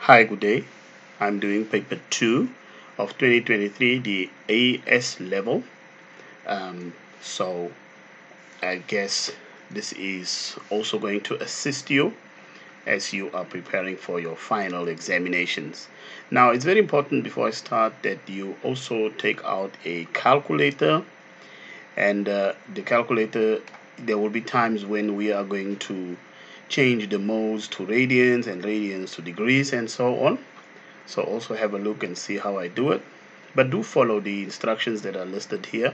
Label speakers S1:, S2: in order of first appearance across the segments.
S1: Hi, good day. I'm doing paper 2 of 2023, the AS level. Um, so I guess this is also going to assist you as you are preparing for your final examinations. Now, it's very important before I start that you also take out a calculator, and the calculator, there will be times when we are going to change the moles to radians and radians to degrees and so on. So also have a look and see how I do it. But do follow the instructions that are listed here,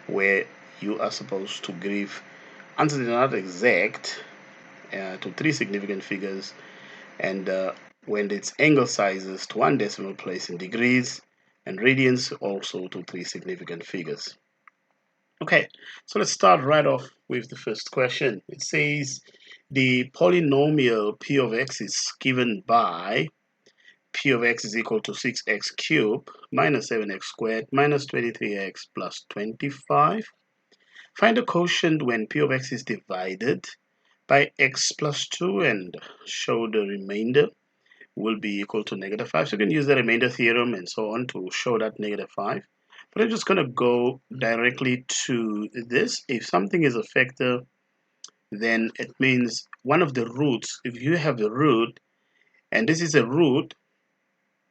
S1: where you are supposed to give answers that are not exact to three significant figures, and when it's angle sizes to one decimal place in degrees, and radians also to three significant figures. Okay, so let's start right off with the first question. It says the polynomial p of x is given by p of x is equal to 6x cubed minus 7x squared minus 23x plus 25. Find the quotient when p of x is divided by x plus 2 and show the remainder will be equal to negative 5. So you can use the remainder theorem and so on to show that negative 5. But I'm just going to go directly to this. If something is a factor, then it means one of the roots, if you have the root, and this is a root,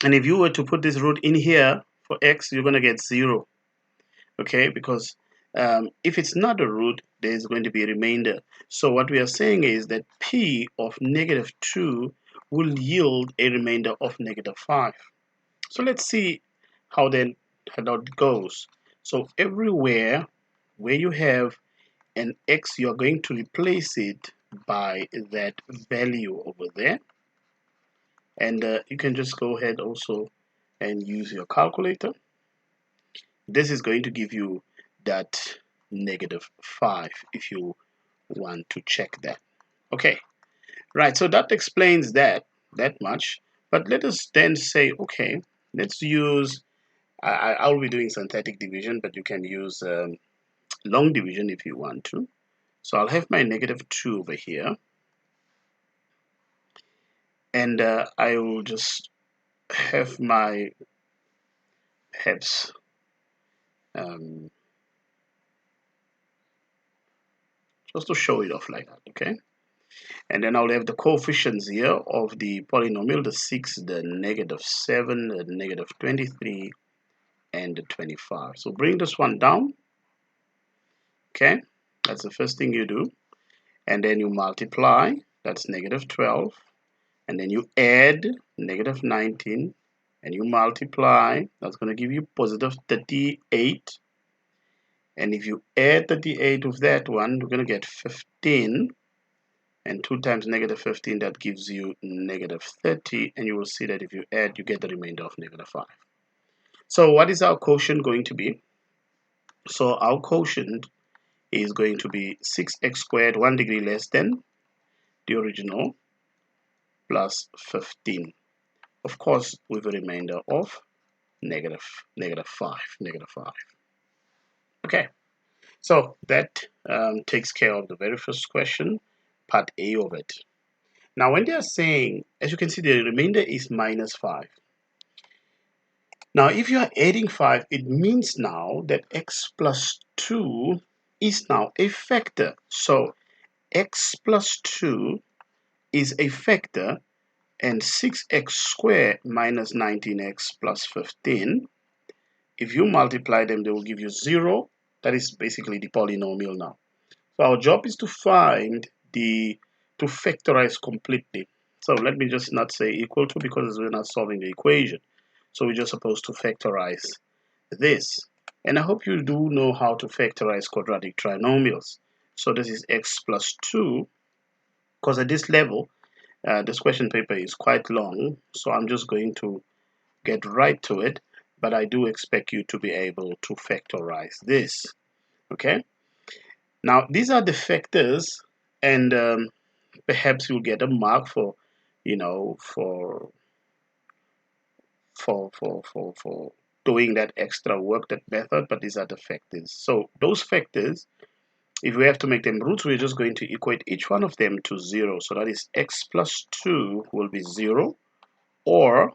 S1: and if you were to put this root in here for x, you're going to get 0, okay? Because if it's not a root, there's going to be a remainder. So what we are saying is that p of negative 2 will yield a remainder of negative 5. So let's see how then how it goes. So everywhere where you have an x, you're going to replace it by that value over there. And you can just go ahead also and use your calculator. This is going to give you that negative 5 if you want to check that. Okay, right, so that explains that much. But let us then say, okay, let's use, I'll be doing synthetic division, but you can use long division if you want to. So I'll have my negative 2 over here, and I will just have my perhaps um, just to show it off like that, okay? And then I'll have the coefficients here of the polynomial, the 6, the negative 7, the negative 23, and the 25. So bring this one down, okay? That's the first thing you do. And then you multiply, that's negative 12. And then you add negative 19, and you multiply, that's going to give you positive 38. And if you add 38 with that one, we're going to get 15. And 2 times negative 15, that gives you negative 30. And you will see that if you add, you get the remainder of negative 5. So what is our quotient going to be? So our quotient is going to be 6x squared 1 degree less than the original plus 15. Of course, with a remainder of negative 5. Okay, so that takes care of the very first question, part A of it. Now, when they are saying, as you can see, the remainder is minus 5. Now, if you are adding 5, it means now that x plus 2 is now a factor. So, x plus 2 is a factor, and 6x squared minus 19x plus 15, if you multiply them, they will give you 0. That is basically the polynomial now. So our job is to find to factorize completely. So let me just not say equal to, because we're not solving the equation. So we're just supposed to factorize this. And I hope you do know how to factorize quadratic trinomials. So this is x plus 2, because at this level, this question paper is quite long. So I'm just going to get right to it. But I do expect you to be able to factorize this. Okay? Now, these are the factors, and perhaps you'll get a mark for, you know, for doing that extra work, that method, but these are the factors. So those factors, if we have to make them roots, we're just going to equate each one of them to 0. So that is x plus 2 will be 0. or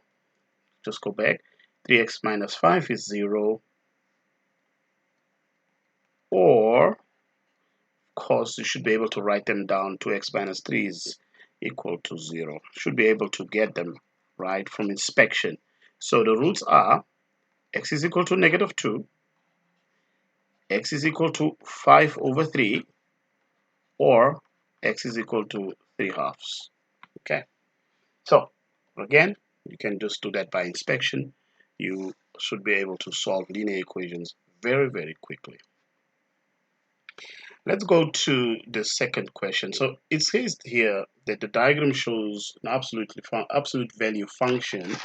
S1: just go back, 3x minus 5 is 0, or of course you should be able to write them down. 2x minus 3 is equal to 0. Should be able to get them right from inspection. So the roots are x is equal to negative 2, x is equal to 5 over 3, or x is equal to 3 halves. Okay, so again, you can just do that by inspection. You should be able to solve linear equations very, very quickly. Let's go to the second question. So it says here that the diagram shows an absolute value function,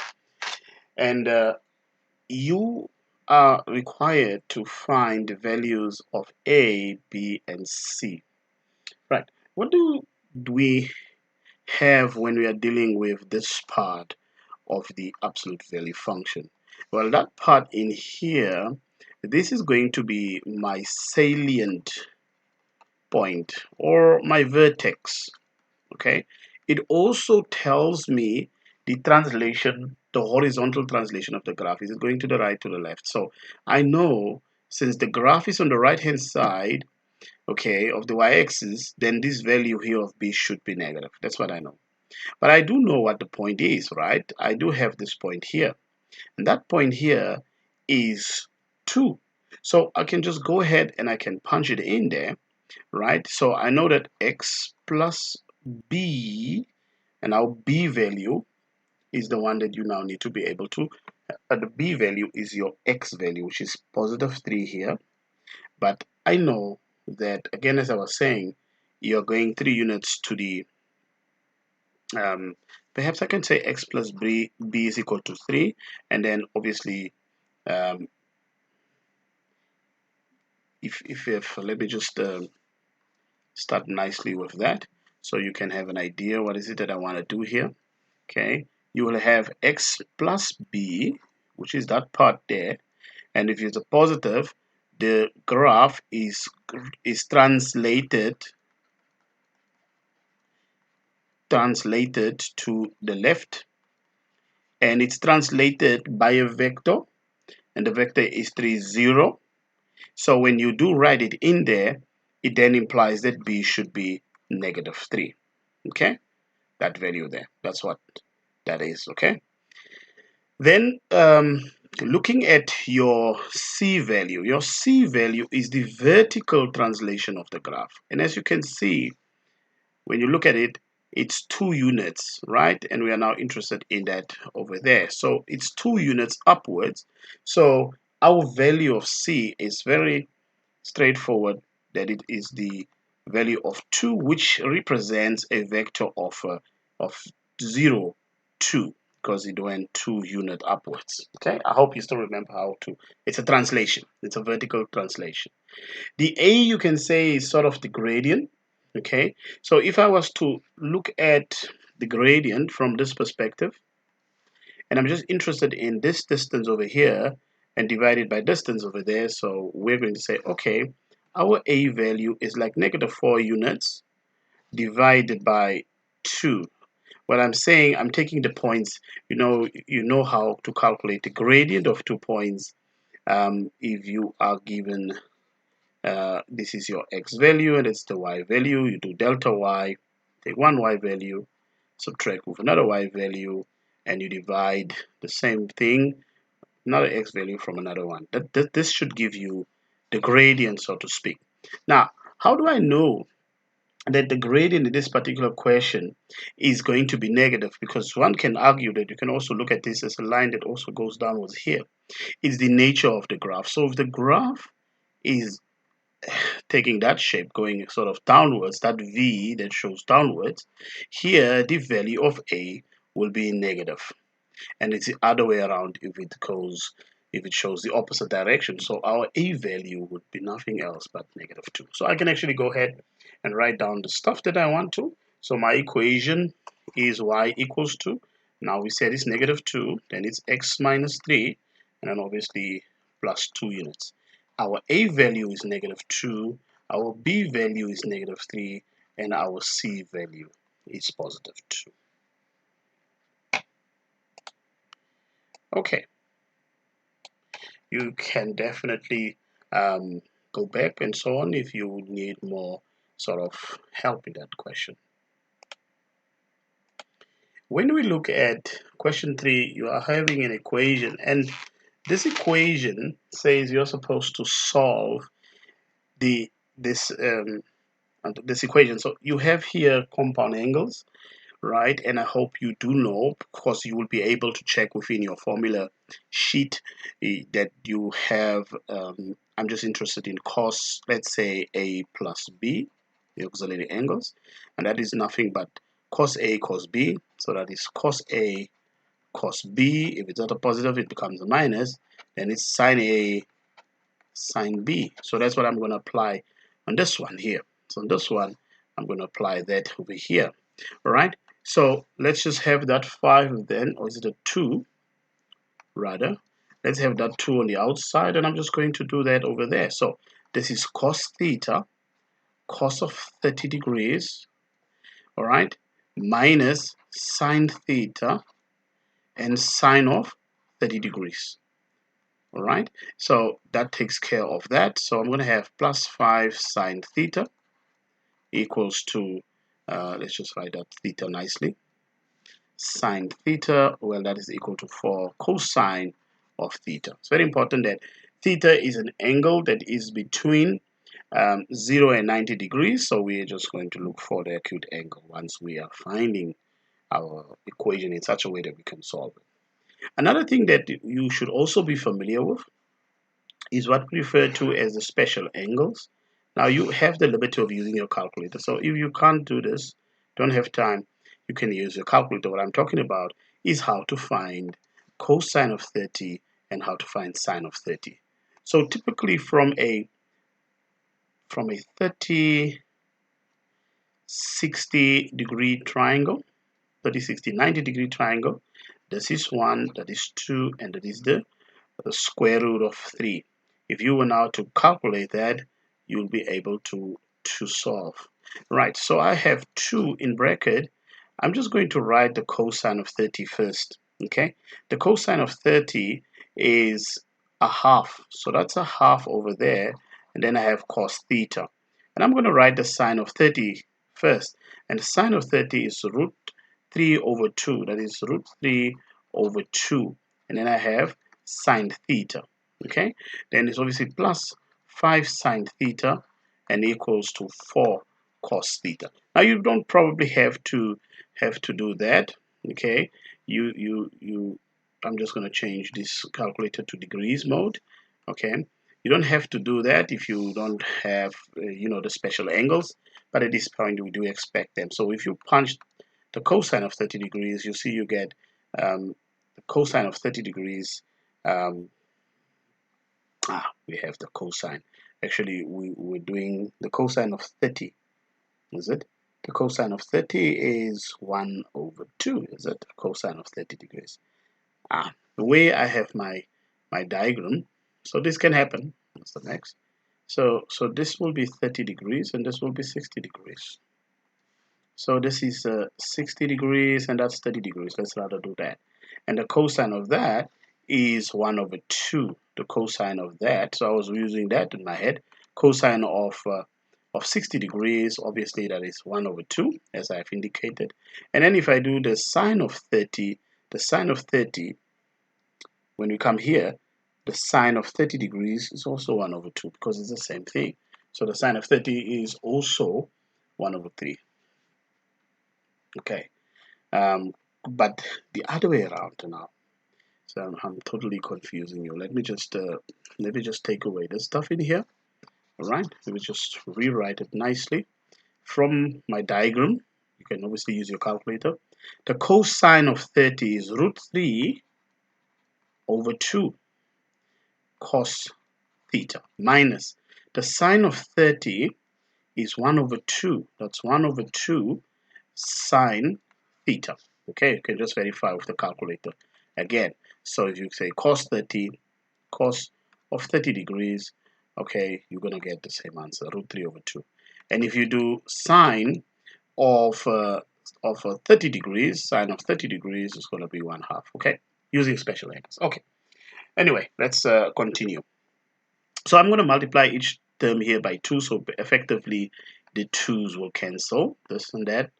S1: and you are required to find the values of a, b, and c. Right. What do we have when we are dealing with this part of the absolute value function? Well, that part in here, this is going to be my salient point or my vertex. Okay, it also tells me the translation, the horizontal translation of the graph. Is it going to the right, to the left? So I know, since the graph is on the right hand side, okay, of the y-axis, then this value here of b should be negative. That's what I know. But I do know what the point is, right? I do have this point here, and that point here is 2. So I can just go ahead and I can punch it in there, right? So I know that x plus b, and our b value is the one that you now need to be able to, the b value is your x value, which is positive 3 here. But I know that, again, as I was saying, you're going 3 units to the, perhaps I can say x plus b is equal to 3, and then obviously, um, if let me just start nicely with that, so you can have an idea what is it that I want to do here. Okay, you will have x plus b, which is that part there, and if it's a positive, the graph is translated to the left, and it's translated by a vector, and the vector is 3 0. So when you do write it in there, it then implies that b should be negative 3. Okay, that value there, that's what that is. Okay, then looking at your c value, your c value is the vertical translation of the graph, and as you can see, when you look at it, it's 2 units, right? And we are now interested in that over there. So it's 2 units upwards. So our value of c is very straightforward, that it is the value of 2, which represents a vector of 0, 2, because it went 2 unit upwards. Okay, I hope you still remember how to, it's a translation, it's a vertical translation. The a, you can say, is sort of the gradient. Okay, so if I was to look at the gradient from this perspective, and I'm just interested in this distance over here and divide it by distance over there, so we're going to say, okay, our a value is like negative 4 units divided by 2. What I'm saying, I'm taking the points, you know how to calculate the gradient of 2 points. If you are given, this is your x value and it's the y value, you do delta y, take one y value, subtract with another y value, and you divide the same thing, another x value from another one. This should give you the gradient, so to speak. Now, how do I know that the gradient in this particular question is going to be negative? Because one can argue that you can also look at this as a line that also goes downwards here. It's the nature of the graph. So if the graph is taking that shape, going sort of downwards, that V that shows downwards, here the value of A will be negative. And it's the other way around if it shows the opposite direction. So our A value would be nothing else but negative 2. So I can actually go ahead and write down the stuff that I want to. So my equation is y equals to, now we said it's negative 2, then it's x minus 3, and then obviously plus 2 units. Our A value is negative 2, our B value is negative 3, and our C value is positive 2. Okay, you can definitely go back and so on if you need more sort of help in that question. When we look at question 3, you are having an equation, and this equation says you're supposed to solve the this this equation. So you have here compound angles, right? And I hope you do know, because you will be able to check within your formula sheet that you have. I'm just interested in cos, let's say A plus B, the auxiliary angles, and that is nothing but cos A cos B. So that is cos A cos B. If it's not a positive, it becomes a minus. Then it's sine A sine B. So that's what I'm going to apply on this one here. So on this one, I'm going to apply that over here. All right. So let's just have that 5 then, or is it a 2 rather? Let's have that 2 on the outside, and I'm just going to do that over there. So this is cos theta, cos of 30 degrees, all right, minus sine theta and sine of 30 degrees. All right, so that takes care of that. So I'm going to have plus 5 sine theta equals to, let's just write that theta nicely. Sine theta, well, that is equal to 4 cosine of theta. It's very important that theta is an angle that is between 0 and 90 degrees. So we're just going to look for the acute angle once we are finding our equation in such a way that we can solve it. Another thing that you should also be familiar with is what we refer to as the special angles. Now you have the liberty of using your calculator. So if you can't do this, don't have time, you can use your calculator. What I'm talking about is how to find cosine of 30 and how to find sine of 30. So typically from a 30, 60 degree triangle, 30, 60, 90 degree triangle, this is 1, that is 2, and that is the square root of 3. If you were now to calculate that, you'll be able to solve. Right, so I have 2 in bracket. I'm just going to write the cosine of 30 first. Okay, the cosine of 30 is a half, so that's a half over there, and then I have cos theta. And I'm going to write the sine of 30 first, and the sine of 30 is root 3 over 2, that is root 3 over 2, and then I have sine theta. Okay, then it's obviously plus 5 sine theta and equals to 4 cos theta. Now you don't probably have to do that. Okay, I'm just going to change this calculator to degrees mode. Okay, you don't have to do that if you don't have the special angles, but at this point we do expect them. So if you punch the cosine of 30 degrees, you see you get the cosine of 30 degrees. We have the cosine. Actually, we're doing the cosine of 30. Is it? The cosine of 30 is 1 over 2. Is it? The cosine of 30 degrees. The way I have my diagram, so this can happen. What's the next? So this will be 30 degrees and this will be 60 degrees. So this is 60 degrees and that's 30 degrees. Let's rather do that. And the cosine of that is 1 over 2. The cosine of that, so I was using that in my head. Cosine of 60 degrees, obviously that is 1 over 2, as I've indicated. And then if I do the sine of 30, the sine of 30, when we come here, the sine of 30 degrees is also 1 over 2 because it's the same thing. So the sine of 30 is also 1 over 3. Okay, but the other way around now. So I'm totally confusing you. Let me just take away this stuff in here. All right, let me just rewrite it nicely from my diagram. You can obviously use your calculator. The cosine of 30 is root 3 over 2 cos theta minus the sine of 30 is 1 over 2. That's 1 over 2 sine theta. Okay, you can just verify with the calculator again. So if you say cos 30, cos of 30 degrees, okay, you're going to get the same answer, root 3 over 2. And if you do sine of 30 degrees, sine of 30 degrees is going to be 1/2. Okay, using special angles. Okay. Anyway, let's continue. So I'm going to multiply each term here by 2, so effectively the 2's will cancel, this and that,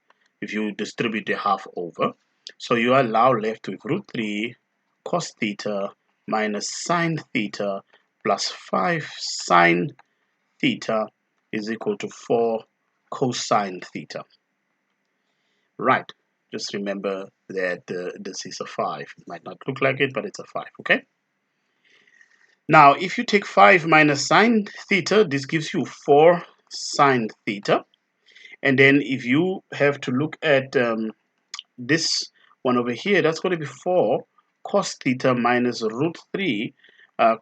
S1: if you distribute the half over. So you are now left with root 3 cos theta minus sine theta plus 5 sine theta is equal to 4 cosine theta. Right, just remember that this is a 5. It might not look like it, but it's a 5, okay? Now, if you take 5 minus sine theta, this gives you 4 sine theta. And then if you have to look at this one over here, that's going to be 4 cos theta minus root 3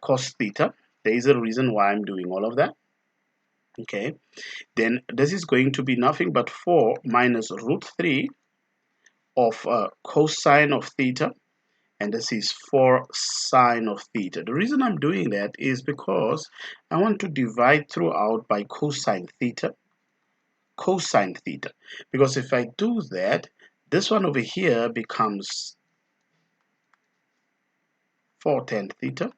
S1: cos theta. There is a reason why I'm doing all of that. Okay, then this is going to be nothing but 4 minus root 3 of cosine of theta, and this is 4 sine of theta. The reason I'm doing that is because I want to divide throughout by cosine theta, because if I do that, this one over here becomes 4 tan theta,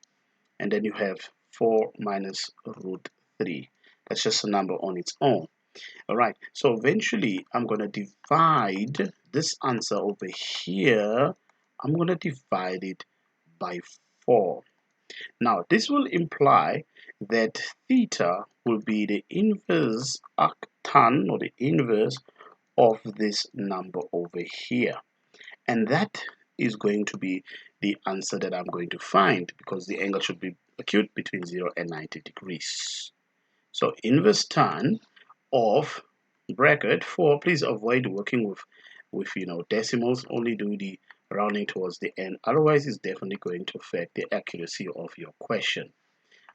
S1: and then you have 4 minus root 3. That's just a number on its own. All right, so eventually I'm going to divide this answer over here. I'm going to divide it by 4. Now, this will imply that theta will be the inverse arctan, or the inverse of this number over here. And that is going to be the answer that I'm going to find, because the angle should be acute between 0 and 90 degrees. So inverse tan of bracket 4, please avoid working with decimals, only do the rounding towards the end, otherwise it's definitely going to affect the accuracy of your question.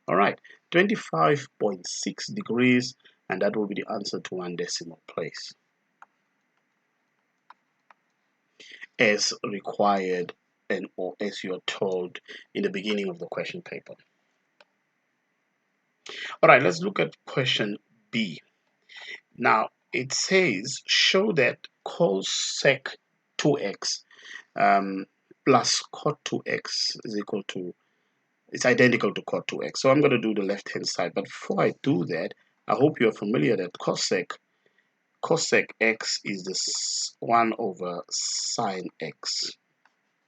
S1: All right, 25.6 degrees, and that will be the answer to 1 decimal place, as required and or as you're told in the beginning of the question paper. All right, let's look at question B. Now it says show that cosec 2x plus cot 2x is equal to, it's identical to cot 2x. So I'm going to do the left hand side, but before I do that, I hope you're familiar that cosec x is this 1 over sine x.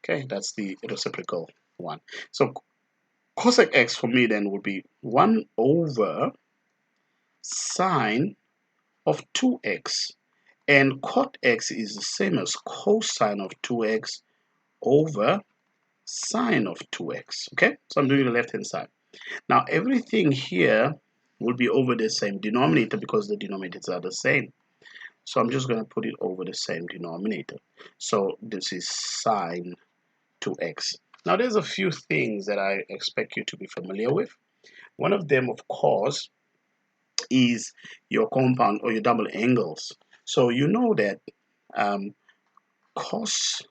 S1: Okay, that's the reciprocal one. So cosec x for me then would be 1 over sine of 2x, and cot x is the same as cosine of 2x over sine of 2x. Okay, so I'm doing the left hand side. Now everything here will be over the same denominator because the denominators are the same. So I'm just going to put it over the same denominator. So this is sine 2x. Now there's a few things that I expect you to be familiar with. One of them, of course, is your compound or your double angles. So you know that cos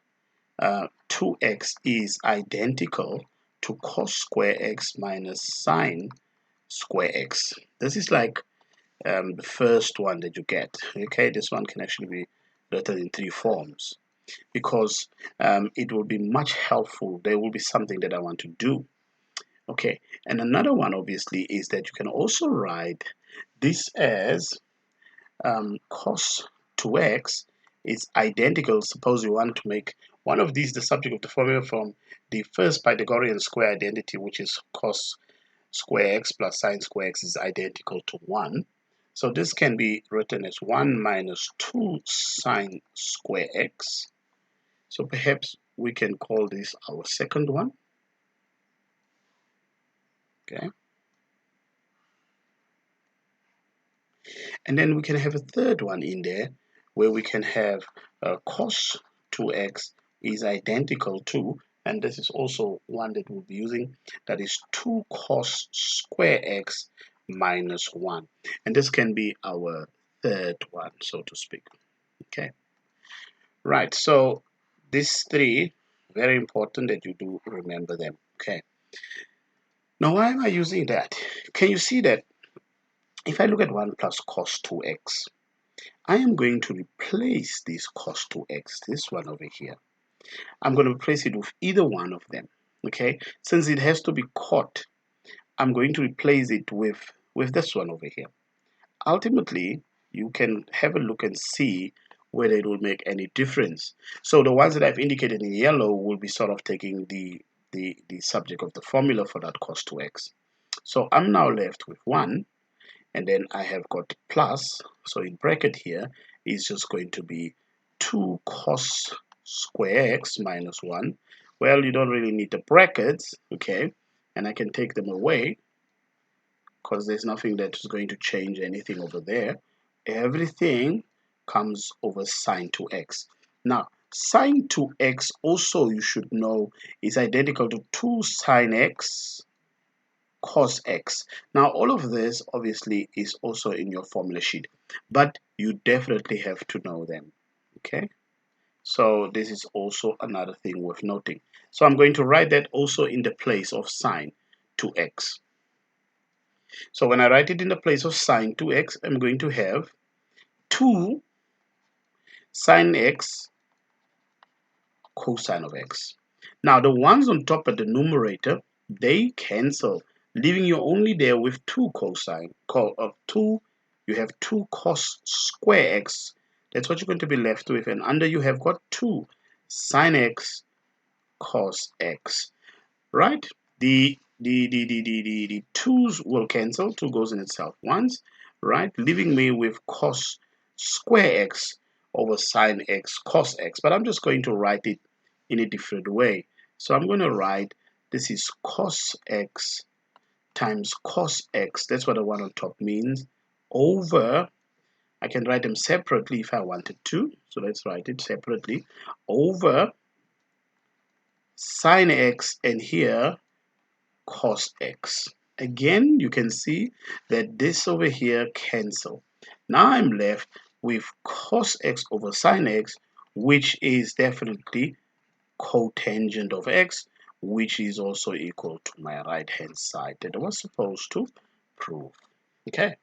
S1: 2x is identical to cos square x minus sine square x. This is like the first one that you get. Okay, this one can actually be written in 3 forms, because it will be much helpful. There will be something that I want to do. Okay, and another one obviously is that you can also write this as cos 2x is identical. Suppose you want to make one of these the subject of the formula from the first Pythagorean square identity, which is cos square x plus sine square x is identical to 1. So this can be written as 1 minus 2 sine square x. So perhaps we can call this our second one. Okay. And then we can have a third one in there where we can have cos 2x is identical to, and this is also one that we'll be using, that is 2 cos square x minus 1. And this can be our third one, so to speak. Okay. Right, so these 3, very important that you do remember them. Okay. Now, why am I using that? Can you see that if I look at 1 plus cos 2x, I am going to replace this cos 2x, this one over here, I'm going to replace it with either one of them. Okay, since it has to be cot, I'm going to replace it with this one over here. Ultimately, you can have a look and see whether it will make any difference. So the ones that I've indicated in yellow will be sort of taking the subject of the formula for that cos 2x. So I'm now left with 1, and then I have got plus, so in bracket here is just going to be 2 cos square x minus 1. Well, you don't really need the brackets, okay, and I can take them away because there's nothing that is going to change anything over there. Everything comes over sine 2x. Now, sine 2x also, you should know, is identical to 2 sine x cos x. Now, all of this obviously is also in your formula sheet, but you definitely have to know them, okay? So this is also another thing worth noting. So I'm going to write that also in the place of sine 2x. So when I write it in the place of sine 2x, I'm going to have 2 sine x cosine of x. Now the ones on top of the numerator, they cancel, leaving you only there with 2 cosine of 2. You have 2 cos square x. That's what you're going to be left with, and under you have got 2 sine x cos x. Right? The twos will cancel. 2 goes in itself once, right? Leaving me with cos square x over sine x cos x. But I'm just going to write it in a different way. So I'm going to write this is cos x times cos x. That's what the one on top means. Over, I can write them separately if I wanted to. So let's write it separately. Over sine x, and here cos x. Again, you can see that this over here cancel. Now I'm left with cos x over sine x, which is definitely cotangent of x, which is also equal to my right hand side that I was supposed to prove. Okay,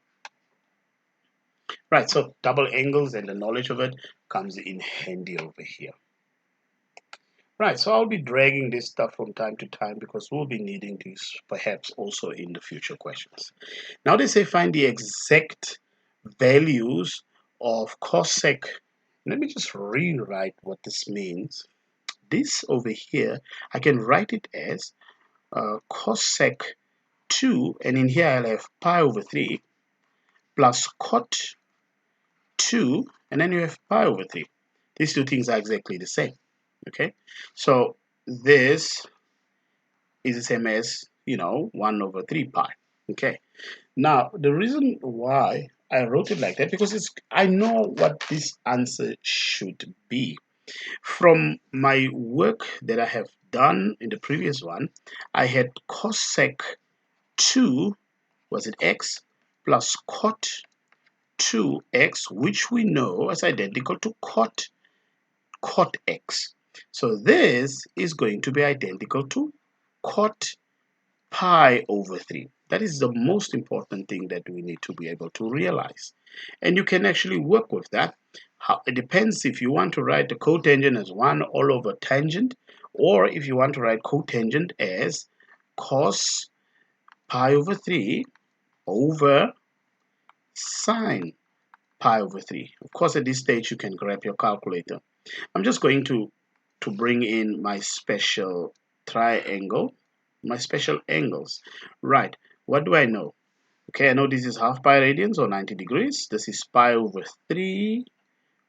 S1: right, so double angles and the knowledge of it comes in handy over here. Right, so I'll be dragging this stuff from time to time because we'll be needing this perhaps also in the future questions. Now they say find the exact values of cosec. Let me just rewrite what this means. This over here, I can write it as cosec 2, and in here I'll have pi over 3 plus cot 2, and then you have pi over 3. These two things are exactly the same. Okay, so this is the same as 1 over 3 pi. Okay, now the reason why I wrote it like that, because I know what this answer should be from my work that I have done in the previous one. I had cosec 2, was it x, plus cot 2x, which we know is identical to cot x. So this is going to be identical to cot pi over 3. That is the most important thing that we need to be able to realize. And you can actually work with that. It depends if you want to write the cotangent as 1 all over tangent, or if you want to write cotangent as cos pi over 3 over sine pi over 3. Of course, at this stage, you can grab your calculator. I'm just going to bring in my special triangle, my special angles. Right, what do I know? Okay, I know this is half pi radians or 90 degrees. This is pi over 3,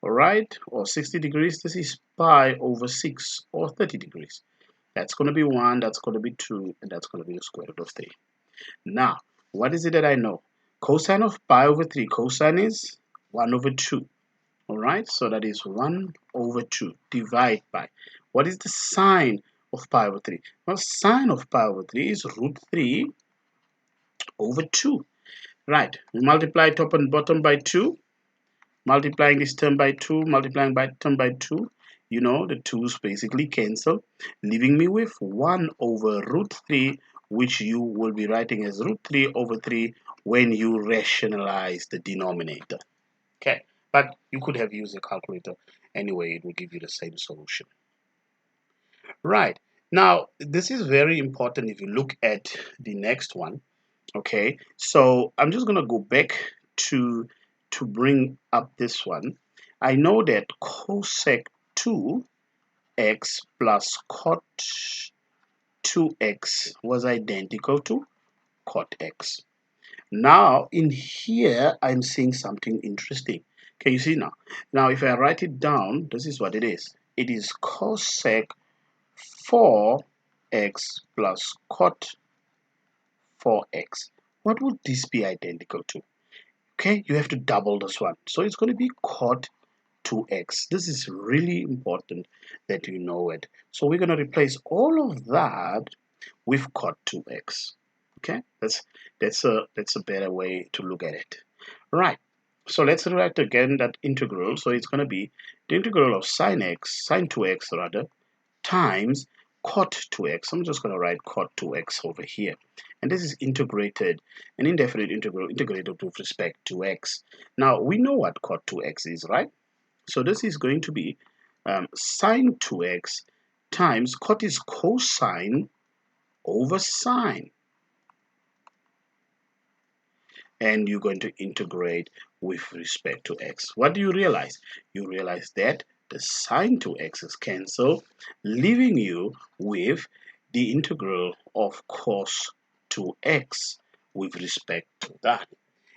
S1: all right, or 60 degrees. This is pi over 6 or 30 degrees. That's going to be 1, that's going to be 2, and that's going to be the square root of 3. Now, what is it that I know? Cosine of pi over 3, cosine is 1 over 2. All right, so that is 1 over 2 divide by. What is the sine of pi over 3? Well, sine of pi over 3 is root 3 over 2. Right, we multiply top and bottom by 2. Multiplying this term by 2, multiplying by term by 2. You know, the 2's basically cancel, leaving me with 1 over root 3, which you will be writing as root 3 over 3 when you rationalize the denominator. Okay, but you could have used a calculator anyway, it will give you the same solution. Right. Now, this is very important if you look at the next one. Okay. So I'm just going to go back to bring up this one. I know that cosec 2x plus cot 2x was identical to cot x. Now, in here, I'm seeing something interesting. Can you see now? Now, if I write it down, this is what it is. It is cosec 4x plus cot 4x. What would this be identical to? Okay, you have to double this one. So it's going to be cot 2x. This is really important that you know it. So we're going to replace all of that with cot 2x. Okay, that's a better way to look at it. Right. So let's write again that integral. So it's going to be the integral of sine 2x rather, times cot 2x. I'm just going to write cot 2x over here. And this is integrated, an indefinite integral integrated with respect to x. Now, we know what cot 2x is, right? So this is going to be sine 2x times cot is cosine over sine. And you're going to integrate with respect to x. What do you realize? You realize that the sine 2x is cancelled, leaving you with the integral of cos 2x with respect to that.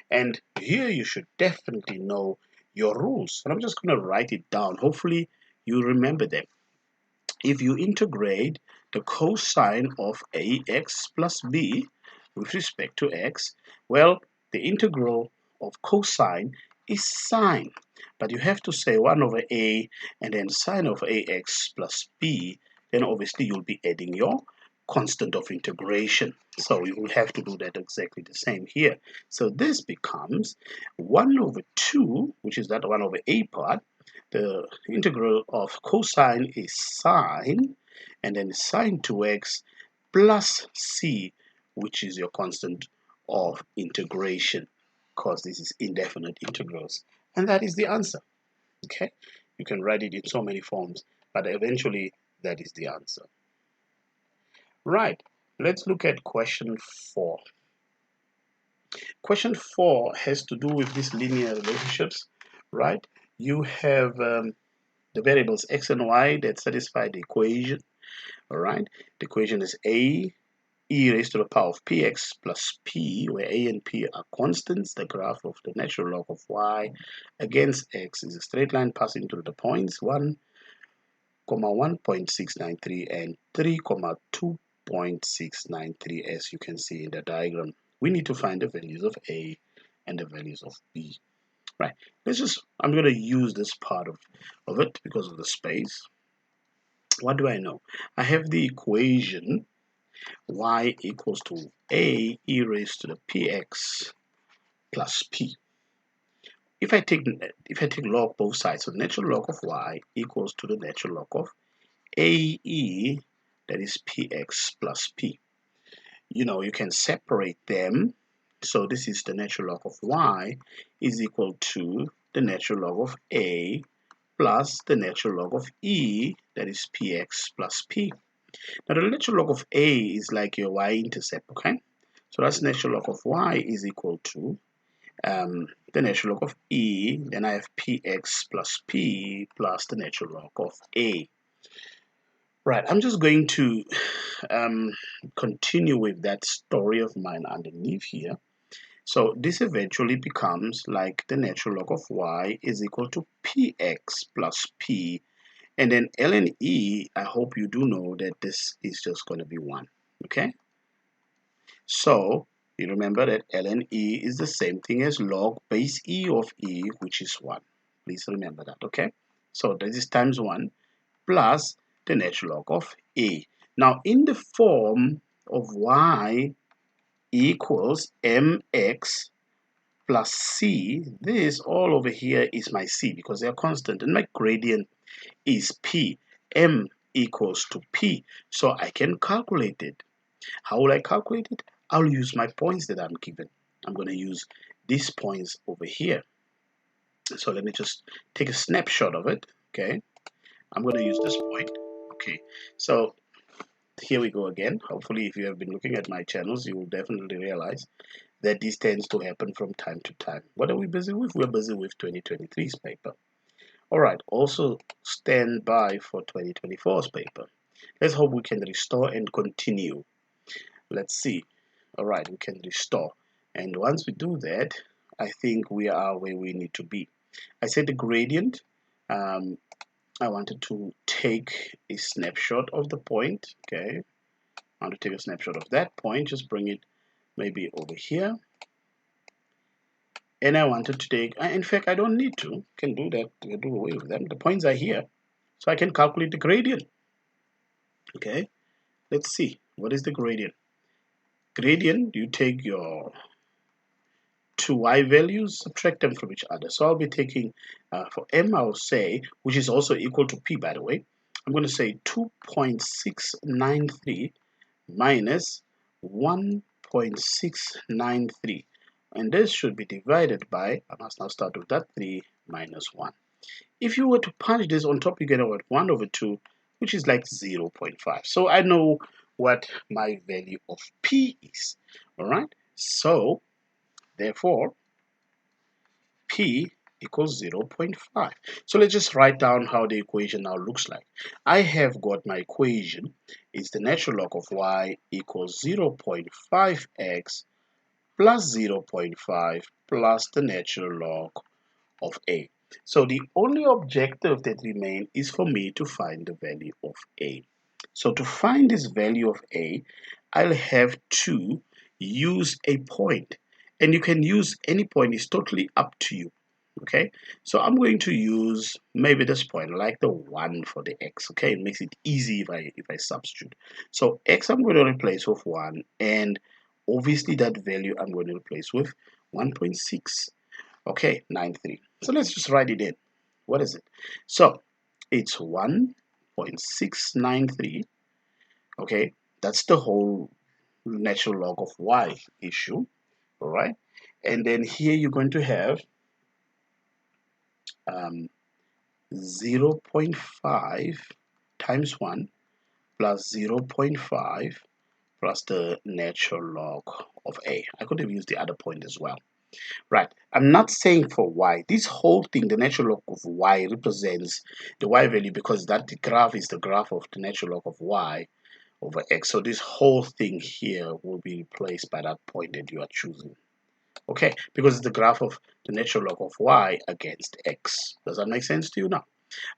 S1: And here you should definitely know your rules. And I'm just going to write it down. Hopefully you remember them. If you integrate the cosine of ax plus b with respect to x, well, the integral of cosine is sine. But you have to say 1 over a and then sine of ax plus b. Then obviously you'll be adding your constant of integration. So you will have to do that exactly the same here. So this becomes 1 over 2, which is that 1 over a part. The integral of cosine is sine, and then sine 2x plus c, which is your constant of integration, because this is indefinite integrals. And that is the answer. Okay? You can write it in so many forms, but eventually that is the answer. Right. Let's look at question 4. Question 4 has to do with these linear relationships, right? You have the variables x and y that satisfy the equation. All right, the equation is a e raised to the power of px plus p, where a and p are constants. The graph of the natural log of y against x is a straight line passing through the points 1, 1.693 and 3, 2.693, as you can see in the diagram. We need to find the values of a and the values of b. Right, I'm going to use this part of it because of the space. What do I know? I have the equation y equals to a e raised to the px plus p. If I take log both sides, so natural log of y equals to the natural log of ae, that is px plus p. You can separate them. So this is the natural log of y is equal to the natural log of a plus the natural log of e, that is px plus p. Now the natural log of a is like your y-intercept, okay? So that's natural log of y is equal to the natural log of e, then I have px plus p plus the natural log of a. Right, I'm just going to continue with that story of mine underneath here. So this eventually becomes like the natural log of y is equal to px plus p. And then ln e, I hope you do know that this is just going to be 1. Okay? So you remember that ln e is the same thing as log base e of e, which is 1. Please remember that. Okay? So this is times 1 plus the natural log of a. Now in the form of y equals mx plus c, this all over here is my c because they are constant, and my gradient is p. M equals to p. So I can calculate it. How will I calculate it? I'll use my points that I'm given. I'm going to use these points over here. So let me just take a snapshot of it. Okay. I'm going to use this point. Okay, so here we go again. Hopefully, if you have been looking at my channels, you will definitely realize that this tends to happen from time to time. What are we busy with? We're busy with 2023's paper. All right, also stand by for 2024's paper. Let's hope we can restore and continue. Let's see. All right, we can restore. And once we do that, I think we are where we need to be. I said the gradient. Um, I wanted to take a snapshot of the point. Okay, I want to take a snapshot of that point. Just bring it maybe over here. And I wanted to take, in fact, I don't need to. Can do that. Do away with them. The points are here. So I can calculate the gradient. Okay, let's see. What is the gradient? Gradient, you take your two y values, subtract them from each other. So I'll be taking, for m, I'll say, which is also equal to p, by the way, I'm going to say 2.693 minus 1.693. And this should be divided by, I must now start with that 3 minus 1. If you were to punch this on top, you get about 1 over 2, which is like 0.5. So I know what my value of p is. All right. So therefore, p equals 0.5. So let's just write down how the equation now looks like. I have got my equation. It's the natural log of y equals 0.5x plus 0.5 plus the natural log of a. So the only objective that remains is for me to find the value of a. So to find this value of a, I'll have to use a point. And you can use any point, it's totally up to you. Okay, so I'm going to use maybe this point, like the 1 for the x. Okay, it makes it easy if I substitute. So x I'm going to replace with 1, and obviously that value I'm going to replace with 1.6. Okay, 93. So let's just write it in. What is it? So it's 1.693. Okay, that's the whole natural log of y issue. All right, and then here you're going to have 0.5 times 1 plus 0.5 plus the natural log of a. I could have used the other point as well. Right, I'm not saying for y. This whole thing, the natural log of y represents the y value because that graph is the graph of the natural log of y over x. So this whole thing here will be replaced by that point that you are choosing. Okay, because it's the graph of the natural log of y against x. Does that make sense to you now?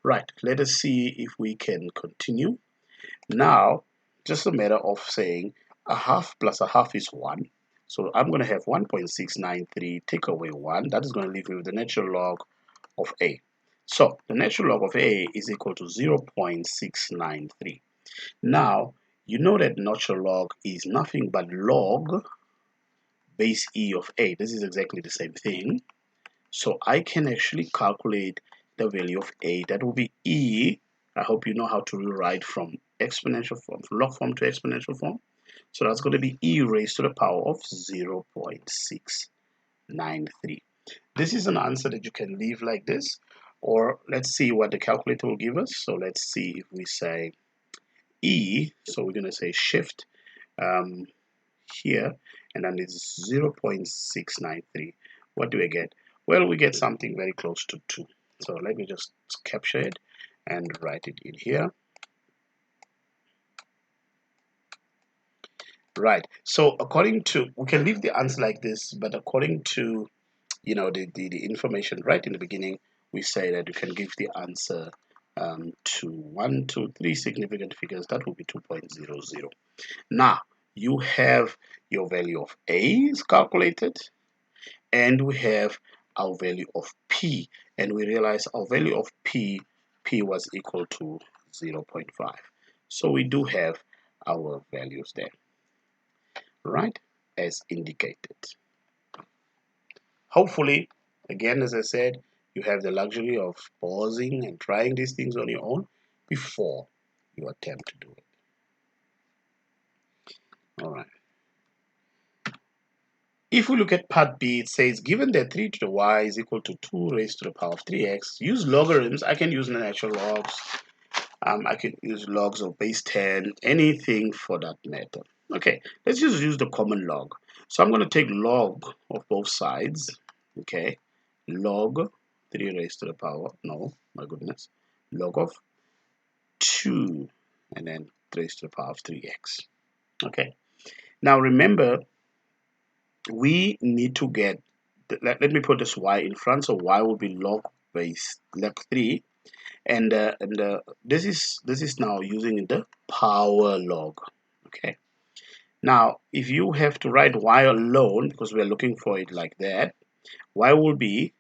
S1: Right, let us see if we can continue. Now, just a matter of saying a half plus a half is 1. So I'm going to have 1.693 take away 1. That is going to leave me with the natural log of a. So the natural log of a is equal to 0.693. Now, you know that natural log is nothing but log base e of a. This is exactly the same thing. So I can actually calculate the value of a. That will be e. I hope you know how to rewrite from exponential form, from log form to exponential form. So that's going to be e raised to the power of 0.693. This is an answer that you can leave like this, or let's see what the calculator will give us. So let's see if we say e, so we're going to say shift here, and then it's 0.693. What do we get? Well, we get something very close to 2. So let me just capture it and write it in here. Right. So according to, we can leave the answer like this, but according to, the information right in the beginning, we say that you can give the answer to 1, 2, 3 significant figures. That will be 2.00. Now, you have your value of a is calculated, and we have our value of p, and we realize our value of p was equal to 0.5. So we do have our values there, right, as indicated. Hopefully, again, as I said, you have the luxury of pausing and trying these things on your own before you attempt to do it. All right. If we look at part B, it says, given that 3 to the y is equal to 2 raised to the power of 3x, use logarithms. I can use the natural logs. I can use logs of base 10, anything for that matter. Okay, let's just use the common log. So I'm going to take log of both sides. Okay, log 3 raised to the power, no, my goodness, log of 2 and then raised to the power of 3x. Okay, now remember, we need to get, let me put this y in front, so y will be log base log 3, and this is now using the power log. Okay, now if you have to write y alone, because we are looking for it like that, y will be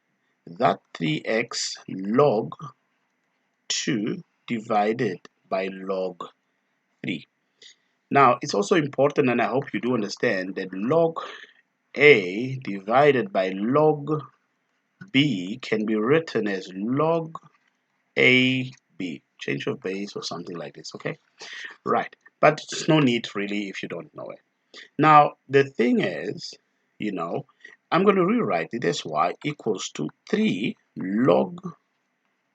S1: that 3x log 2 divided by log 3. Now it's also important, and I hope you do understand, that log a divided by log b can be written as log a b, change of base or something like this. Okay, right, but it's no need really if you don't know it. Now the thing is, I'm going to rewrite it as y equals to 3 log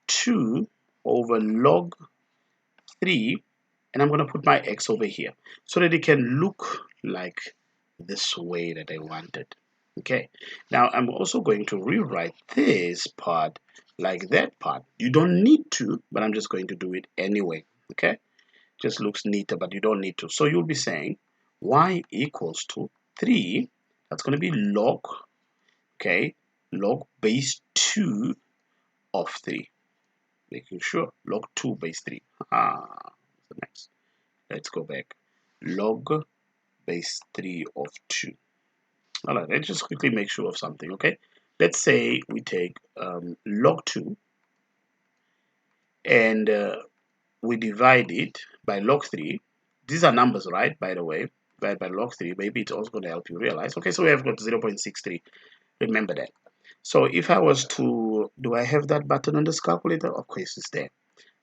S1: 2 over log 3, and I'm going to put my x over here so that it can look like this way that I wanted. Okay, now I'm also going to rewrite this part like that part. You don't need to, but I'm just going to do it anyway. Okay, just looks neater, but you don't need to. So you'll be saying y equals to 3, that's going to be log, okay, log base 2 of 3, making sure log 2 base 3. Nice. Let's go back. Log base 3 of 2. All right, let's just quickly make sure of something. Okay, let's say we take log 2 and we divide it by log 3. These are numbers, right? By the way, divided by log 3. Maybe it's also going to help you realize. Okay, so we have got 0.63. Remember that. So if I was to, do I have that button on this calculator? Of course, it's there.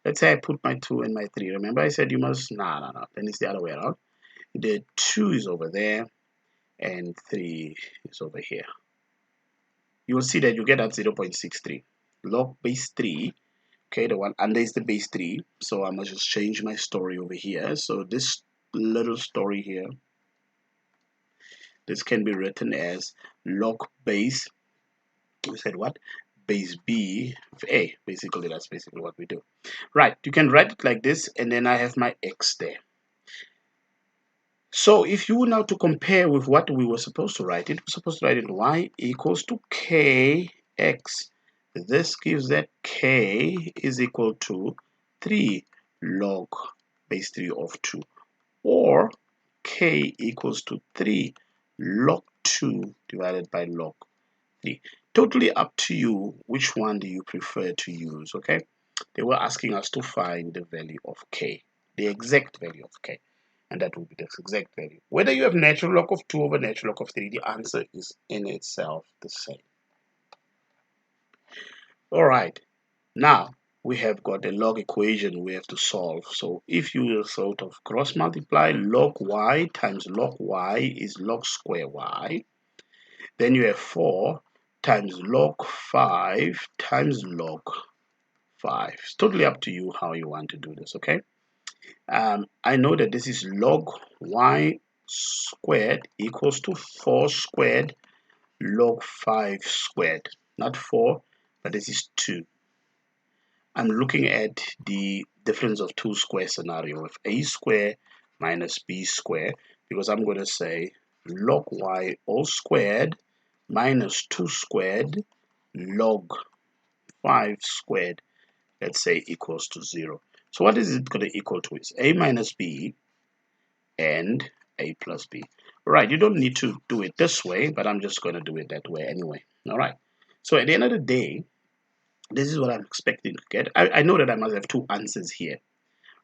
S1: Let's say I put my 2 and my 3. Remember I said you must, no. Then it's the other way around. The 2 is over there and 3 is over here. You will see that you get at 0.63. Log base 3. Okay, the one under is the base 3. So I must just change my story over here. So this little story here, this can be written as log base, we said what? Base B of A. Basically, that's basically what we do. Right, you can write it like this, and then I have my X there. So if you were now to compare with what we were supposed to write, it was supposed to write it y equals to kx. This gives that k is equal to 3 log base 3 of 2, or k equals to 3 log 2 divided by log 3. Totally up to you which one do you prefer to use. Okay, they were asking us to find the value of k, the exact value of k, and that will be the exact value. Whether you have natural log of 2 over natural log of 3, the answer is in itself the same. All right, now we have got a log equation we have to solve. So if you sort of cross multiply, log y times log y is log square y. Then you have 4 times log 5 times log 5. It's totally up to you how you want to do this, okay? I know that this is log y squared equals to 4 squared log 5 squared. Not 4, but this is 2. I'm looking at the difference of two square scenario with a square minus b square, because I'm going to say log y all squared minus 2 squared log 5 squared, let's say, equals to 0. So what is it going to equal to? Is a minus b and a plus b. Right, you don't need to do it this way, but I'm just going to do it that way anyway. All right, so at the end of the day, this is what I'm expecting to get. I know that I must have two answers here.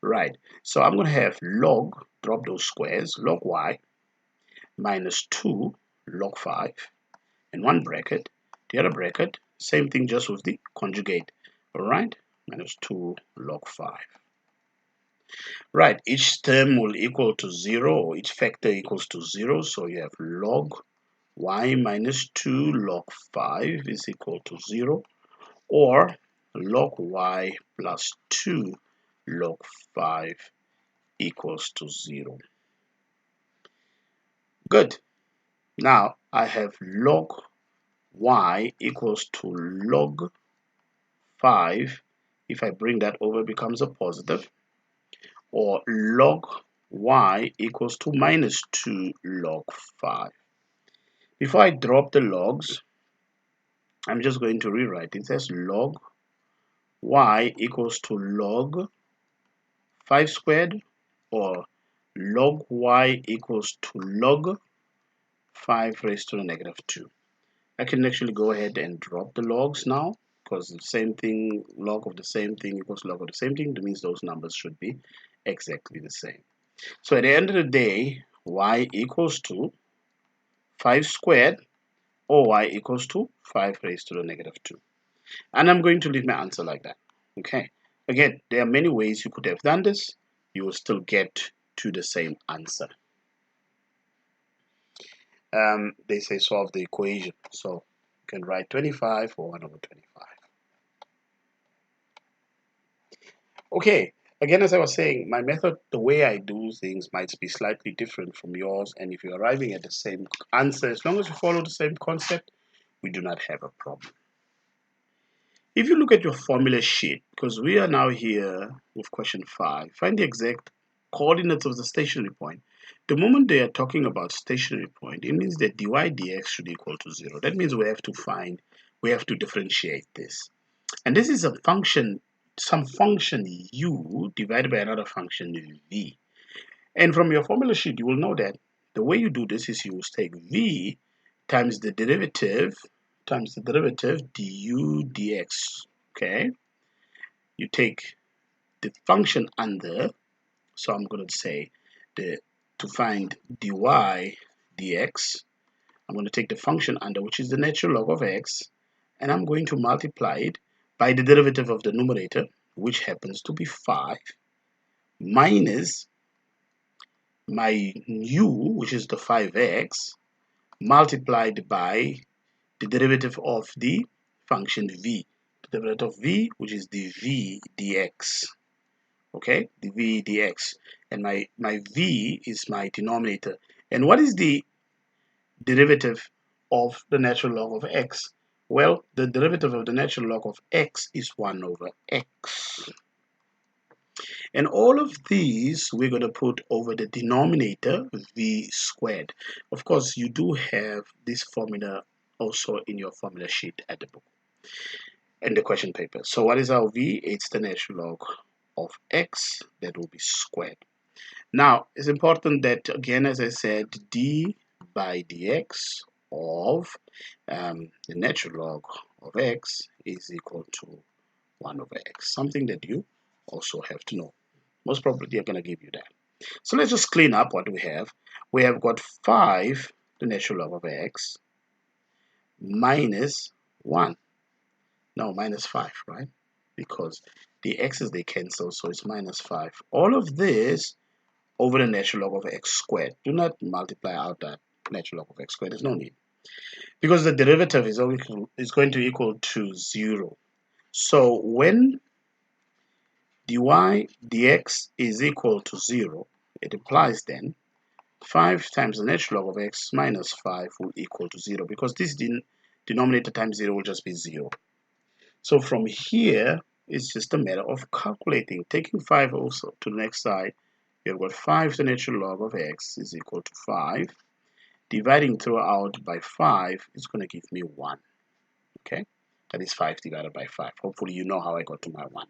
S1: Right, so I'm going to have log, drop those squares, log y minus 2 log 5 in one bracket. The other bracket, same thing, just with the conjugate. All right, minus 2 log 5. Right, each term will equal to 0, or each factor equals to 0. So you have log y minus 2 log 5 is equal to 0, or log y plus 2 log 5 equals to 0. Good. Now I have log y equals to log 5. If I bring that over, it becomes a positive. Or log y equals to minus 2 log 5. Before I drop the logs, I'm just going to rewrite. It says log y equals to log 5 squared, or log y equals to log 5 raised to the negative 2. I can actually go ahead and drop the logs now, because the same thing, log of the same thing equals log of the same thing. That means those numbers should be exactly the same. So at the end of the day, y equals to 5 squared, or y equals to 5 raised to the negative 2. And I'm going to leave my answer like that. Okay. Again, there are many ways you could have done this. You will still get to the same answer. They say solve the equation. So you can write 25 or 1 over 25. Okay. Again, as I was saying, my method, the way I do things might be slightly different from yours. And if you're arriving at the same answer, as long as you follow the same concept, we do not have a problem. If you look at your formula sheet, because we are now here with question 5, find the exact coordinates of the stationary point. The moment they are talking about stationary point, it means that dy dx should equal to 0. That means we have to differentiate this. And this is a function, some function u divided by another function v. And from your formula sheet, you will know that the way you do this is you take v times the derivative du dx. Okay, you take the function under, so I'm going to say to find dy dx, I'm going to take the function under, which is the natural log of x, and I'm going to multiply it by the derivative of the numerator, which happens to be 5, minus my u, which is the 5x, multiplied by the derivative of the function v, the derivative of v, which is the v dx. Okay, the v dx, and my v is my denominator. And what is the derivative of the natural log of x? Well, the derivative of the natural log of x is 1 over x. And all of these we're going to put over the denominator, v squared. Of course, you do have this formula also in your formula sheet at the book, in the question paper. So what is our v? It's the natural log of x that will be squared. Now, it's important that, again, as I said, d by dx of the natural log of x is equal to 1 over x, something that you also have to know. Most probably they're going to give you that. So let's just clean up what we have. We have got 5, the natural log of x, minus 1. No, minus 5, right? Because the x's, they cancel, so it's minus 5. All of this over the natural log of x squared. Do not multiply out that natural log of x squared. There's no need. Because the derivative is going to equal to 0. So when dy dx is equal to 0, it implies then 5 times the natural log of x minus 5 will equal to 0, because this denominator times 0 will just be 0. So from here, it's just a matter of calculating. Taking 5 also to the next side, you've got 5 to the natural log of x is equal to 5. Dividing throughout by 5 is going to give me 1. Okay, that is 5 divided by 5. Hopefully you know how I got to my 1.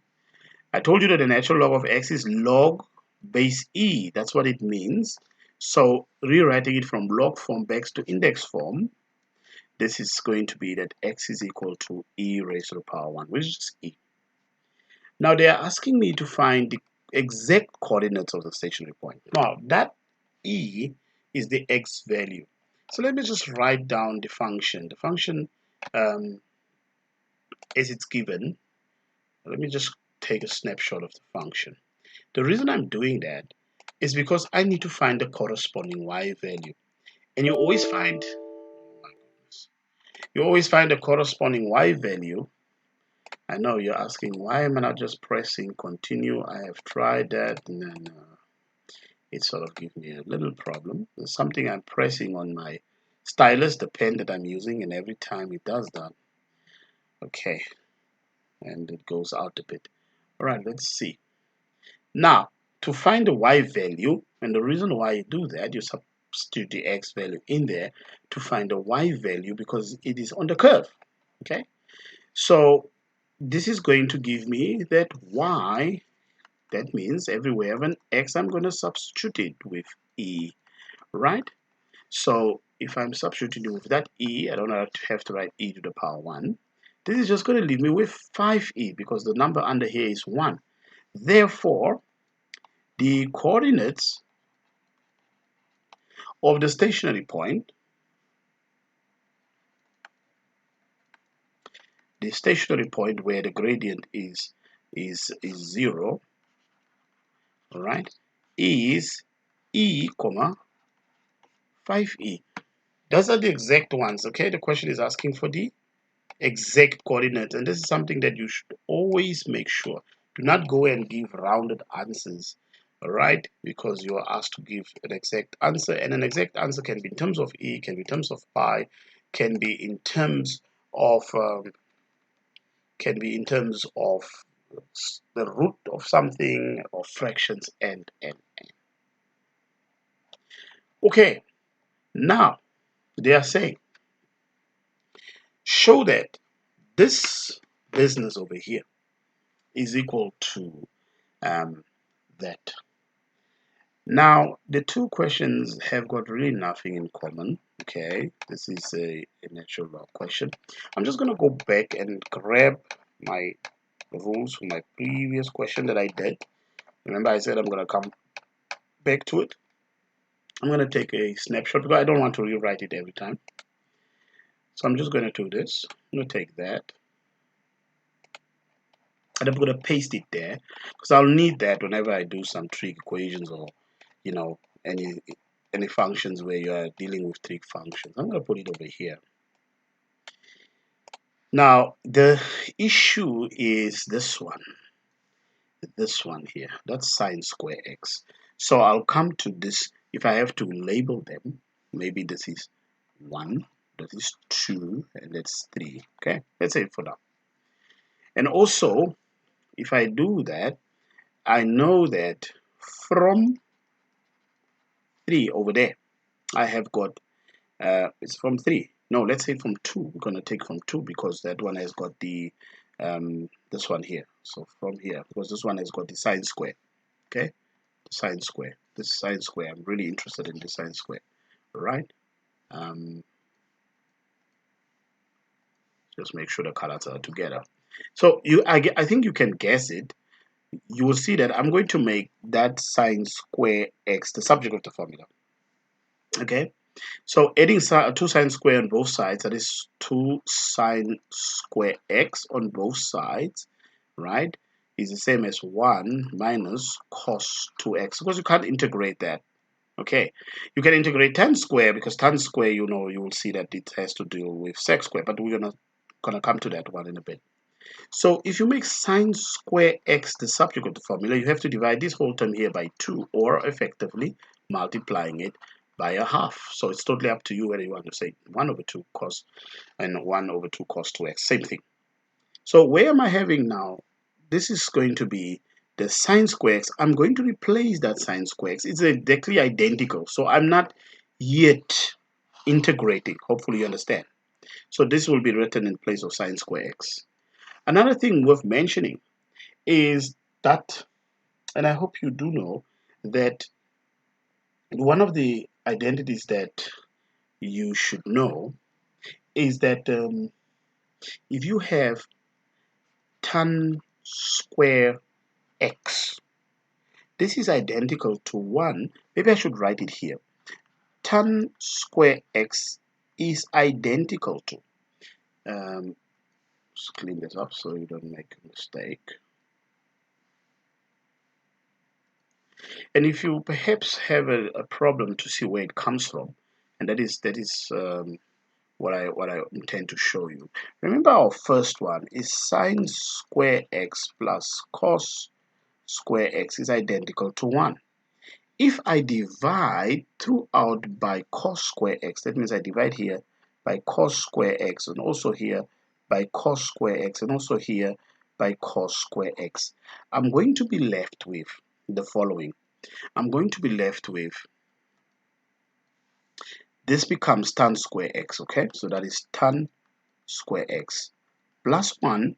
S1: I told you that the natural log of x is log base e. That's what it means. So rewriting it from log form back to index form, this is going to be that x is equal to e raised to the power 1, which is e. Now they are asking me to find the exact coordinates of the stationary point. Now that e is the x value. So let me just write down the function. The function as it's given. Let me just take a snapshot of the function. The reason I'm doing that is because I need to find the corresponding y value. And you always find, oh my goodness, you always find the corresponding y value I know you're asking, why am I not just pressing continue? I have tried that, and then it sort of gives me a little problem. There's something I'm pressing on my stylus, the pen that I'm using, and every time it does that. Okay, and it goes out a bit. All right, let's see. Now, to find the y value, and the reason why you do that, you substitute the x value in there to find the y value because it is on the curve. Okay, so this is going to give me that y. That means everywhere I have an x, I'm going to substitute it with e, right? So if I'm substituting with that e, I don't have to write e to the power 1. This is just going to leave me with 5e because the number under here is 1. Therefore, the coordinates of the stationary point, where the gradient is 0, all right, is e comma 5e. Those are the exact ones. Okay, the question is asking for the exact coordinates, and this is something that you should always make sure. Do not go and give rounded answers, all right, because you are asked to give an exact answer, and an exact answer can be in terms of e, can be in terms of pi, can be in terms of the root of something, or fractions, and. Okay, now they are saying show that this business over here is equal to that. Now, the two questions have got really nothing in common. Okay, this is a natural law question. I'm just going to go back and grab my rules from my previous question that I did. Remember, I said I'm going to come back to it. I'm going to take a snapshot because I don't want to rewrite it every time. So I'm just going to do this. I'm going to take that, and I'm going to paste it there because I'll need that whenever I do some trig equations, or any functions where you are dealing with trig functions. I'm going to put it over here. Now the issue is this one here. That's sine square x. So I'll come to this. If I have to label them, maybe this is 1, that is 2, and that's 3. Okay, that's it for now. And also, if I do that, I know that from 3 over there, I have got, it's from 3. No, let's say from 2. We're going to take from 2 because that one has got the, this one here. So from here, because this one has got the sine square. Okay, the sine square. This sine square, I'm really interested in the sine square. Right? Just make sure the colors are together. So I think you can guess it. You will see that I'm going to make that sine square x the subject of the formula. Okay, so adding 2 sine square on both sides, that is 2 sine square x on both sides, right, is the same as 1 minus cos 2x, because you can't integrate that. Okay, you can integrate tan square because tan square, you will see that it has to deal with sec square, but we're gonna come to that one in a bit. So if you make sine square x the subject of the formula, you have to divide this whole term here by 2, or effectively multiplying it by a half. So it's totally up to you whether you want to say 1 over 2 cos and 1 over 2 cos 2x, same thing. So where am I having now? This is going to be the sine square x. I'm going to replace that sine square x. It's exactly identical. So I'm not yet integrating. Hopefully you understand. So this will be written in place of sine square x. Another thing worth mentioning is that, and I hope you do know, that one of the identities that you should know is that if you have tan square x, this is identical to 1. Maybe I should write it here. Tan square x is identical to, let's clean this up so you don't make a mistake. And if you perhaps have a problem to see where it comes from, and that is what I intend to show you. Remember, our first one is sine square x plus cos square x is identical to 1. If I divide throughout by cos square x, that means I divide here by cos square x, and also here by cos square x, and also here by cos square x, I'm going to be left with the following. I'm going to be left with, this becomes tan square x, okay? So that is tan square x plus 1,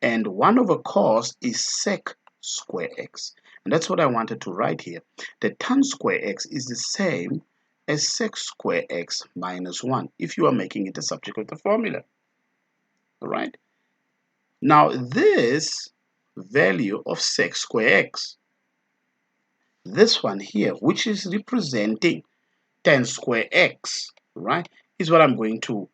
S1: and 1 over cos is sec square x. And that's what I wanted to write here. The tan square x is the same as sec square x minus 1 if you are making it a subject of the formula. All right. Now this value of sec square x, this one here, which is representing tan square x, right, is what I'm going to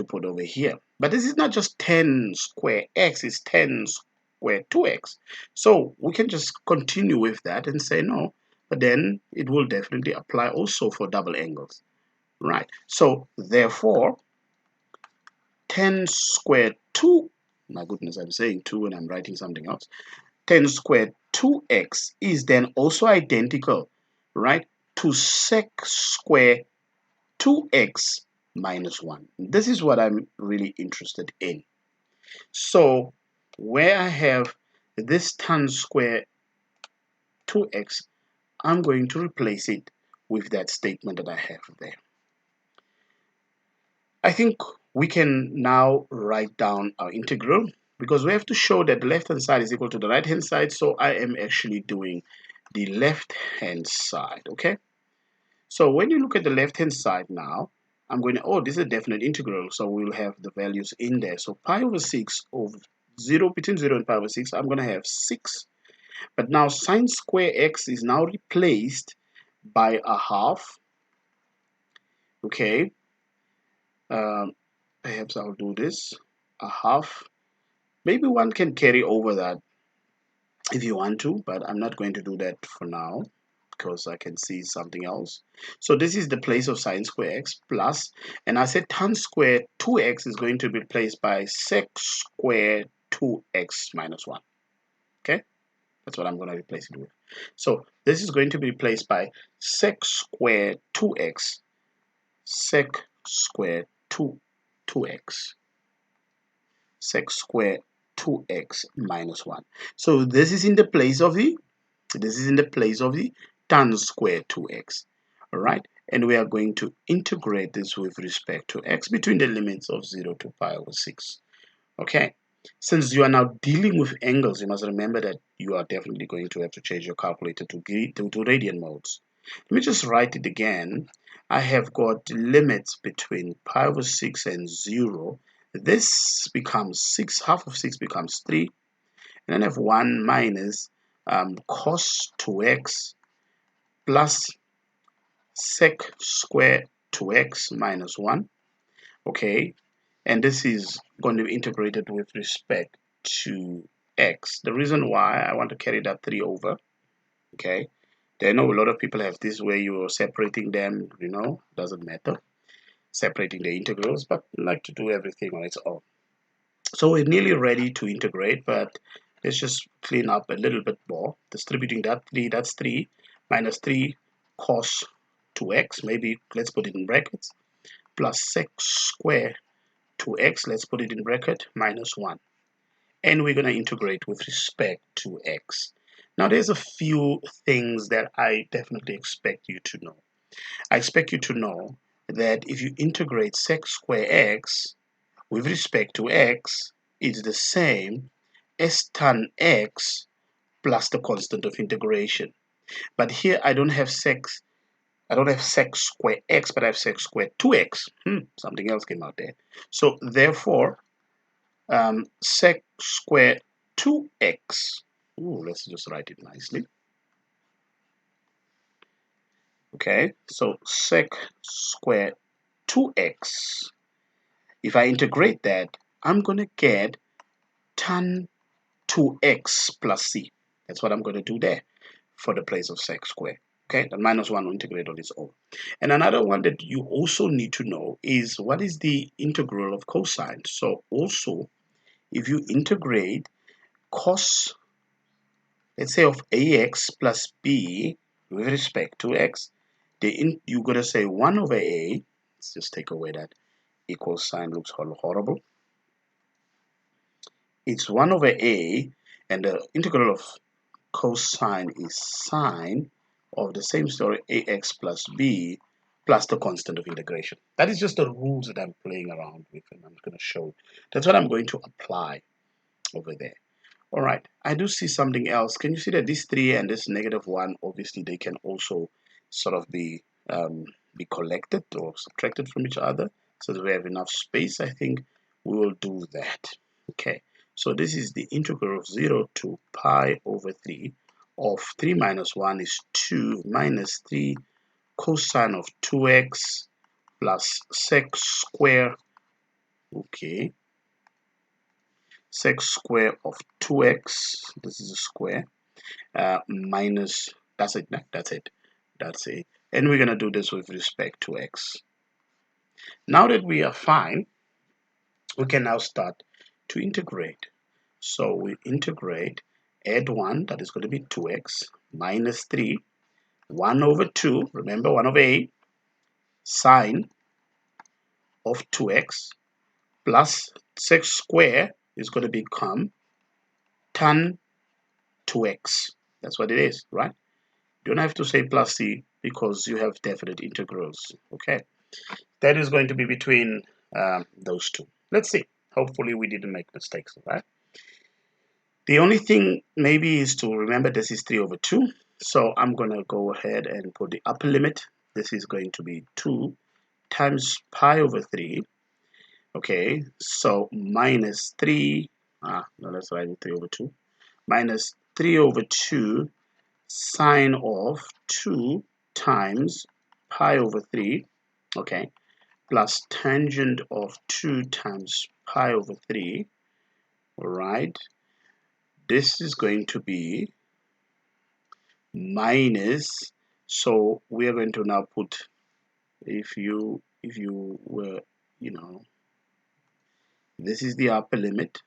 S1: put over here. But this is not just tan square x, it's tan square 2x. So we can just continue with that and say no, but then it will definitely apply also for double angles, right? So therefore, tan square 2, my goodness, I'm saying 2 and I'm writing something else. Tan square 2x is then also identical, right, to sec square 2x minus 1. This is what I'm really interested in. So where I have this tan square 2x, I'm going to replace it with that statement that I have there. I think we can now write down our integral, because we have to show that the left hand side is equal to the right hand side. So I am actually doing the left hand side, okay? So when you look at the left hand side now, I'm going to, oh, this is a definite integral, so we'll have the values in there. So pi over 6 over 0, between 0 and pi over 6, I'm going to have 6. But now sine square x is now replaced by a half, okay? Perhaps I'll do this, a half. Maybe one can carry over that if you want to, but I'm not going to do that for now because I can see something else. So this is the place of sine square x plus, and I said tan square 2x is going to be replaced by sec square 2x minus 1. Okay, that's what I'm going to replace it with. So this is going to be replaced by sec square 2x, sec square 2x, sec square 2x minus 1. So this is in the place of the tan square 2x. All right, and we are going to integrate this with respect to x between the limits of 0 to pi over 6. Okay, since you are now dealing with angles, you must remember that you are definitely going to have to change your calculator to radian modes. Let me just write it again. I have got limits between pi over 6 and 0. This becomes 6, half of 6 becomes 3. And then I have 1 minus cos 2x plus sec square 2x minus 1. Okay, and this is going to be integrated with respect to x. The reason why I want to carry that 3 over, okay, I know a lot of people have this where you're separating them, doesn't matter, separating the integrals, but I like to do everything on its own. So we're nearly ready to integrate, but let's just clean up a little bit more. Distributing that 3, that's 3 minus 3 cos 2x, maybe let's put it in brackets, plus sec square 2x, let's put it in bracket, minus 1. And we're going to integrate with respect to x. Now there's a few things that I definitely expect you to know. I expect you to know that if you integrate sec square x with respect to x, it's the same as tan x plus the constant of integration. But here I don't have sec square x, but I have sec square 2x. Something else came out there. So therefore, sec square 2x. Let's just write it nicely. Okay, so sec square 2x. If I integrate that, I'm going to get tan 2x plus c. That's what I'm going to do there for the place of sec square. Okay, the minus 1 will integrate on its own. And another one that you also need to know is what is the integral of cosine. So also, if you integrate cos, let's say, of ax plus b with respect to x, you're going to say 1 over a, let's just take away that equals sign, looks horrible. It's 1 over a, and the integral of cosine is sine of the same story, ax plus b plus the constant of integration. That is just the rules that I'm playing around with, and I'm going to show. That's what I'm going to apply over there. All right, I do see something else. Can you see that this 3 and this -1, obviously they can also sort of be collected or subtracted from each other, so that we have enough space. I think we will do that. Okay, so this is the integral of 0 to pi over 3 of 3 minus 1 is 2 minus 3 cosine of 2x plus sec square, okay, sec square of 2x, this is a square, minus, that's it, that's it. And we're going to do this with respect to x. Now that we are fine, we can now start to integrate. So we integrate, add 1, that is going to be 2x, minus 3, 1 over 2, remember 1 over a, sine of 2x, plus sec square is going to become tan 2x. That's what it is, right? You don't have to say plus c because you have definite integrals. Okay, that is going to be between those two. Let's see. Hopefully we didn't make mistakes, right? The only thing maybe is to remember this is 3 over 2. So I'm going to go ahead and put the upper limit. This is going to be 2 times pi over 3. Okay, so minus 3. No, let's write it 3 over 2. Minus 3 over 2 sine of 2 times pi over 3, okay, plus tangent of 2 times pi over 3, all right, this is going to be minus, so we are going to now put, if you were, this is the upper limit,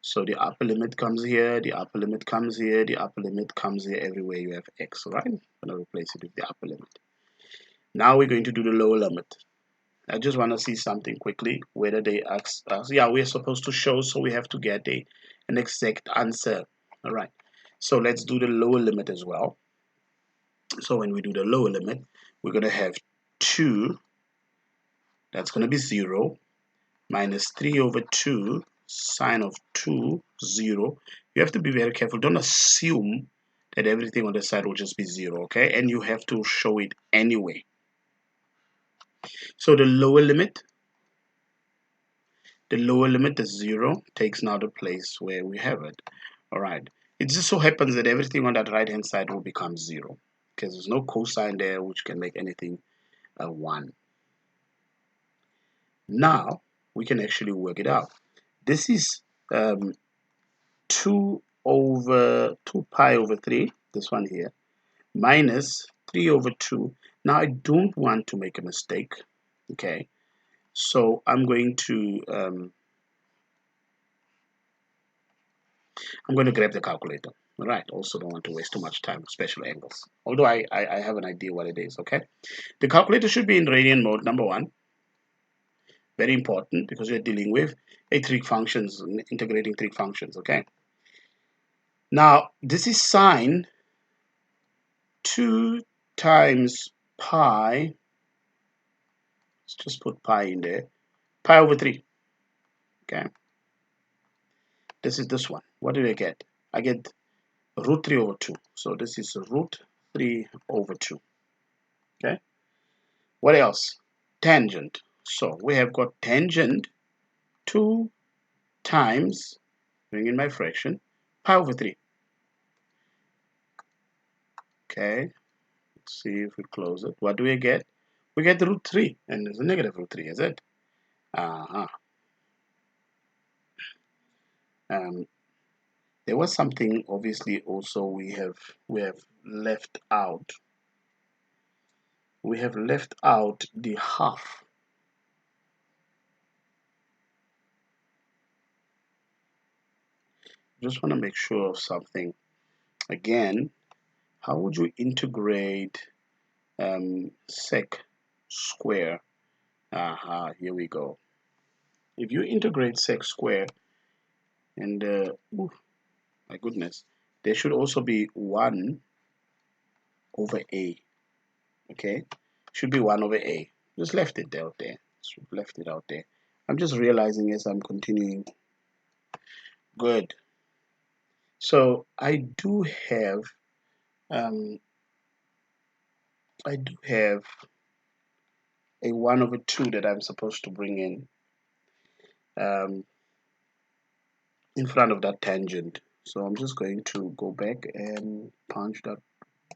S1: so the upper limit comes here, the upper limit comes here, the upper limit comes here, everywhere you have x, right? I'm going to replace it with the upper limit. Now we're going to do the lower limit. I just want to see something quickly, whether they ask us. Yeah, we're supposed to show, so we have to get an exact answer. All right, so let's do the lower limit as well. So when we do the lower limit, we're going to have 2, that's going to be 0, minus 3 over 2, sine of 2, 0. You have to be very careful. Don't assume that everything on the side will just be 0, okay? And you have to show it anyway. So the lower limit is 0, takes now the place where we have it. All right. It just so happens that everything on that right hand side will become 0 because there's no cosine there which can make anything 1. Now we can actually work it out. This is 2 pi over 3, this one here, minus 3 over 2. Now I don't want to make a mistake, okay? So I'm going to grab the calculator. All right, also don't want to waste too much time with special angles. Although I have an idea what it is, okay? The calculator should be in radian mode, number 1. Very important because we're dealing with trig functions, integrating trig functions, okay? Now, this is sine 2 times pi, let's just put pi in there, pi over 3, okay? This is this one. What do I get? I get root 3 over 2. So this is root 3 over 2, okay? What else? Tangent. So we have got tangent 2 times, bring in my fraction, pi over 3. Okay, let's see if we close it. What do we get? We get the root 3, and there's a negative root 3, is it? There was something obviously also we have left out. we have left out the half. Just want to make sure of something. Again, how would you integrate sec square? Aha, here we go. If you integrate sec square, and ooh, my goodness, there should also be 1 over a. Okay, should be 1 over a. Just left it out there. Just left it out there. I'm just realizing as I'm continuing. Good. So I do have um, a 1 over 2 that I'm supposed to bring in front of that tangent. So I'm just going to go back and punch that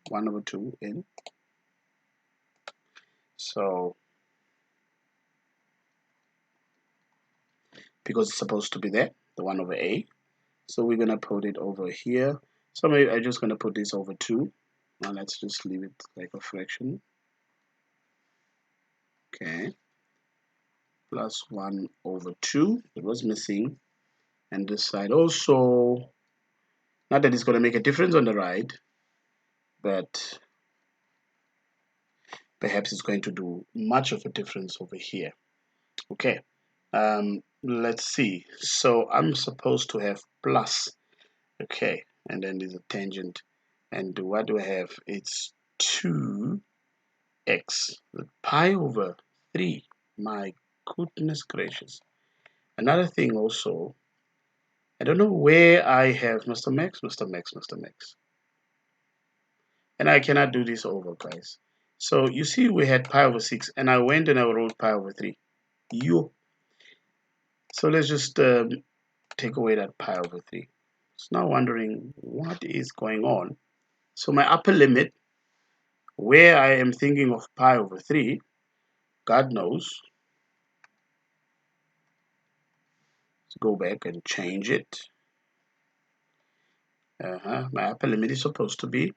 S1: 1 over 2 in. So because it's supposed to be there, the 1 over a. So we're going to put it over here. So maybe I'm just going to put this over 2. Now let's just leave it like a fraction. Okay. Plus 1 over 2. It was missing. And this side also. Not that it's going to make a difference on the right, but perhaps it's going to do much of a difference over here. Okay. Let's see. So I'm supposed to have plus. Okay. And then there's a tangent. And what do I have? It's 2x pi over 3. My goodness gracious. Another thing also, I don't know where I have Mr. Max. And I cannot do this over, guys. So you see we had pi over 6 and I went and I wrote pi over 3. So let's just take away that pi over 3. It's now wondering what is going on. So my upper limit, where I am thinking of pi over 3, God knows. Let's go back and change it. My upper limit is supposed to be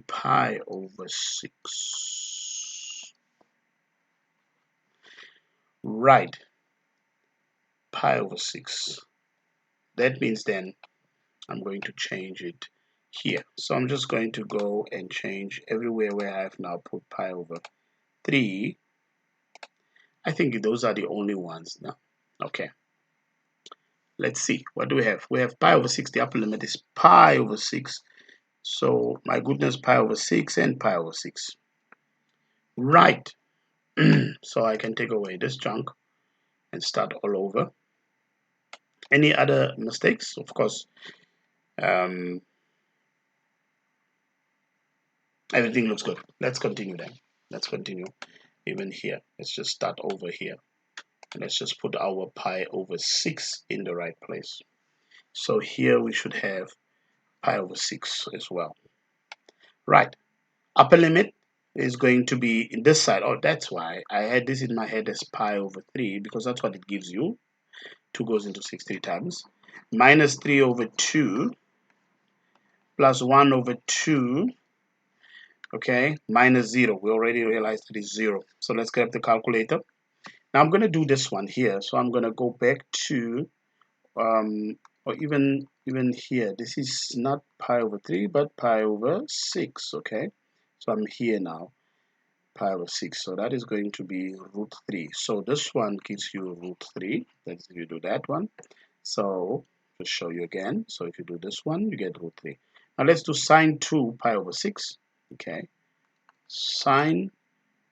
S1: pi over 6. Right. Pi over 6. That means then I'm going to change it here. So I'm just going to go and change everywhere where I have now put pi over 3. I think those are the only ones now. Okay. Let's see. What do we have? We have pi over 6. The upper limit is pi over 6. So my goodness, pi over 6 and pi over 6. Right. So I can take away this chunk and start all over. Any other mistakes? Of course, everything looks good. Let's continue then. Let's continue even here. Let's just start over here. And let's just put our pi over 6 in the right place. So here we should have pi over 6 as well. Right. Upper limit is going to be in this side. Oh, that's why I had this in my head as pi over 3 because that's what it gives you. 2 goes into 6 3 times. Minus 3 over 2 plus 1 over 2. Okay, minus 0. We already realized it is 0. So let's grab the calculator. Now I'm going to do this one here. So I'm going to go back to, or even here. This is not pi over 3, but pi over 6. Okay, so I'm here now. Pi over 6. So that is going to be root 3. So this one gives you root 3. Let's you do that one. So just show you again. So if you do this one, you get root 3. Now let's do sine 2 pi over 6. Okay. Sine,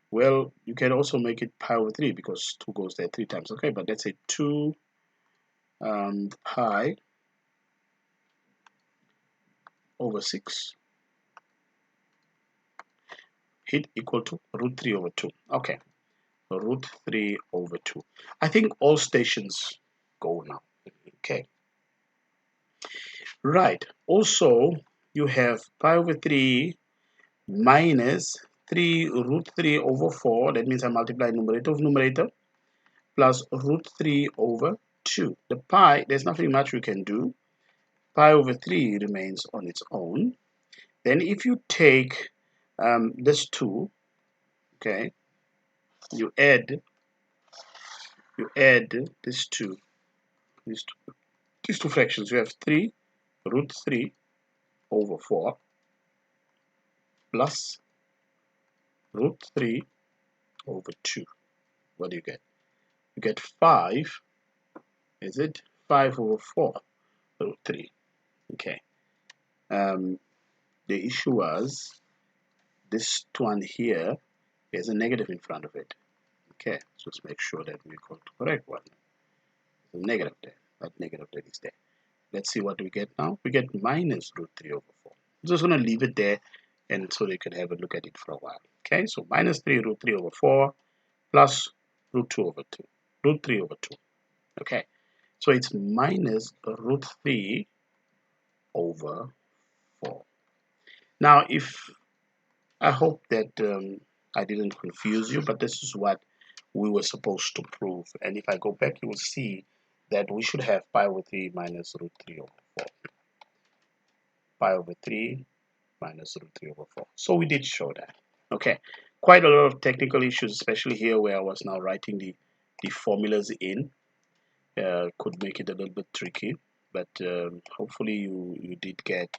S1: well, you can also make it pi over 3 because 2 goes there 3 times. Okay, but let's say 2 pi over 6 hit equal to root 3 over 2. Okay, so root 3 over 2. I think all stations go now. Okay. Right. Also, you have pi over 3 minus 3 root 3 over 4. That means I multiply numerator of numerator plus root 3 over 2. The pi, there's nothing much we can do. Pi over 3 remains on its own. Then if you take this 2, okay, you add this 2, these two fractions. You have 3 root 3 over 4 plus root 3 over 2. What do you get? You get 5, is it? 5 over 4 root 3. Okay. The issue was this one here, there's a negative in front of it. Okay, so let's make sure that we got the correct one. There's a negative there. That negative that is there. Let's see what we get now. We get minus root 3 over 4. I'm just going to leave it there and so you can have a look at it for a while. Okay, so minus 3 root 3 over 4 plus root 2 over 2. Root 3 over 2. Okay, so it's minus root 3 over 4. Now, I hope that I didn't confuse you, but this is what we were supposed to prove. And if I go back, you will see that we should have pi over 3 minus root 3 over 4. Pi over 3 minus root 3 over 4. So we did show that. Okay, quite a lot of technical issues, especially here where I was now writing the formulas in. Could make it a little bit tricky, but hopefully you did get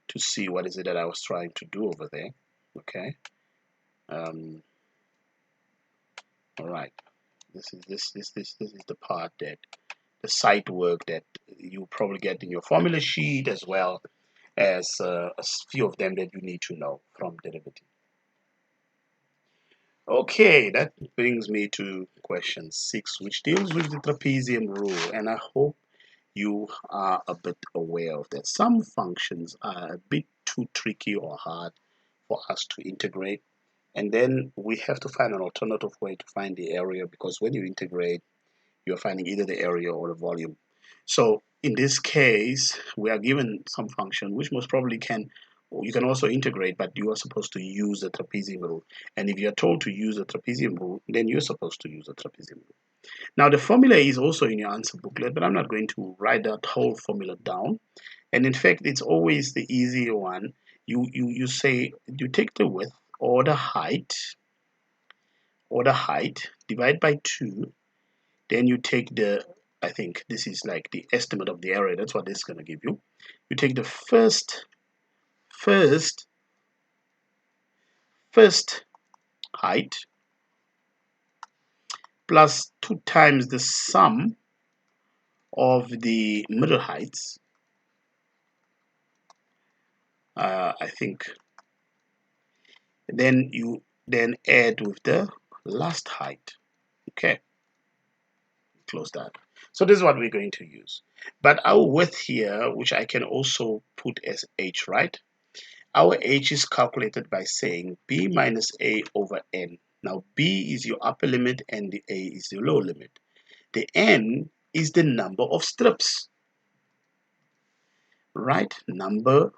S1: to see what is it that I was trying to do over there. Okay. All right. This is the part that the site work that you probably get in your formula sheet, as well as a few of them that you need to know from derivative. Okay, that brings me to question 6, which deals with the trapezium rule, and I hope you are a bit aware of that. Some functions are a bit too tricky or hard for us to integrate, and then we have to find an alternative way to find the area, because when you integrate, you're finding either the area or the volume. So in this case, we are given some function which most probably you can also integrate, but you are supposed to use the trapezium rule. And if you're told to use the trapezium rule, then you're supposed to use the trapezium rule. Now the formula is also in your answer booklet, but I'm not going to write that whole formula down. And in fact, it's always the easier one. You say, you take the width or the height, divide by 2, then you take I think this is like the estimate of the area. That's what this is going to give you. You take the first height plus 2 times the sum of the middle heights. I think then you add with the last height. Okay, close that. So this is what we're going to use. But our width here, which I can also put as h, right? Our h is calculated by saying b minus a over n. Now b is your upper limit and the a is your lower limit. The n is the number of strips, right? Number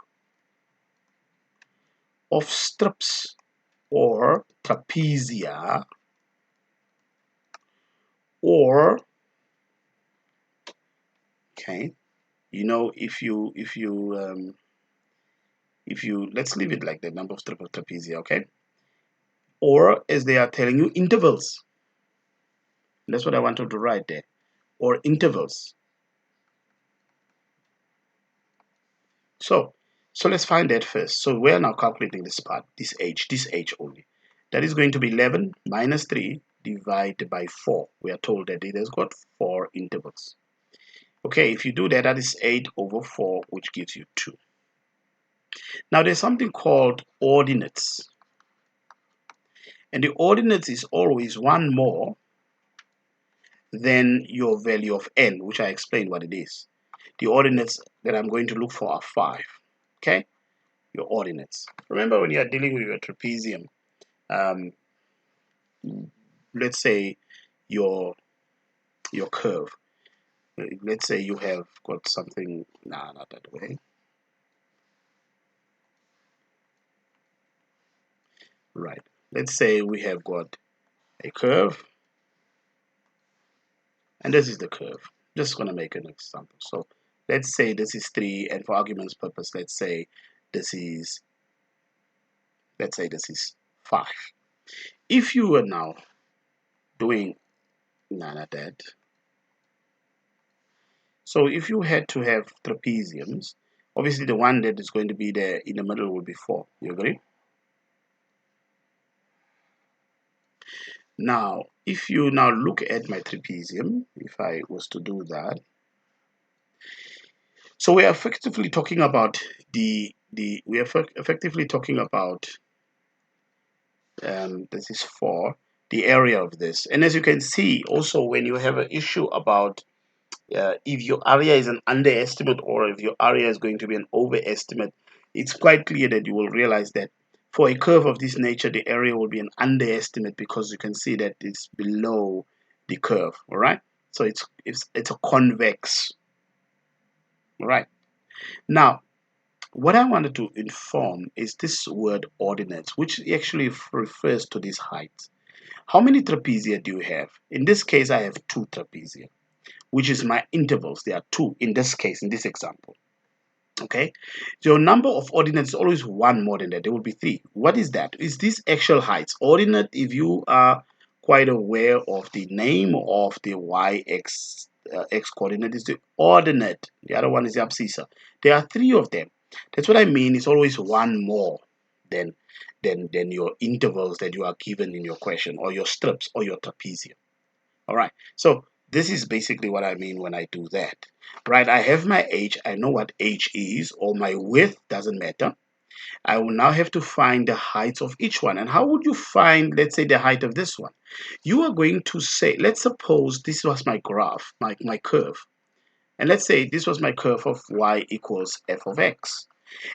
S1: of strips or trapezia, or okay, you know, if you let's leave it like the number of strips of trapezia, okay? Or as they are telling you, intervals. That's what I wanted to write there. Or intervals. So let's find that first. So we're now calculating this part, this h only. That is going to be 11 minus 3 divided by 4. We are told that it has got 4 intervals. Okay, if you do that, that is 8 over 4, which gives you 2. Now there's something called ordinates. And the ordinates is always one more than your value of n, which I explained what it is. The ordinates that I'm going to look for are 5. Okay, your ordinates. Remember, when you are dealing with your trapezium, let's say your curve. Let's say you have got something. Nah, not that way. Right. Let's say we have got a curve, and this is the curve. Just gonna make an example. So let's say this is 3, and for argument's purpose, let's say this is let's say this is 5. If you were now doing none of that, so if you had to have trapeziums, obviously the one that is going to be there in the middle will be 4. You agree? Now, if you now look at my trapezium, if I was to do that, so we are effectively talking about effectively talking about this is 4, the area of this. And as you can see, also when you have an issue about if your area is an underestimate or if your area is going to be an overestimate, it's quite clear that you will realize that for a curve of this nature, the area will be an underestimate because you can see that it's below the curve. All right, so it's a convex. All right. Now, what I wanted to inform is this word ordinates, which actually refers to this height. How many trapezia do you have? In this case, I have 2 trapezia, which is my intervals. There are 2 in this case, in this example. Okay, so number of ordinates is always 1 more than that. There will be 3. What is that? Is this actual heights? Ordinate, if you are quite aware of the name of the y-x x coordinate, is the ordinate. The other one is the abscissa. There are 3 of them. That's what I mean. It's always 1 more than than your intervals that you are given in your question, or your strips, or your trapezium. All right, so this is basically what I mean when I do that. Right, I have my h, I know what h is, or my width, doesn't matter. I will now have to find the height of each one. And how would you find, let's say, the height of this one? You are going to say, let's suppose this was my graph, my curve. And let's say this was my curve of y equals f of x.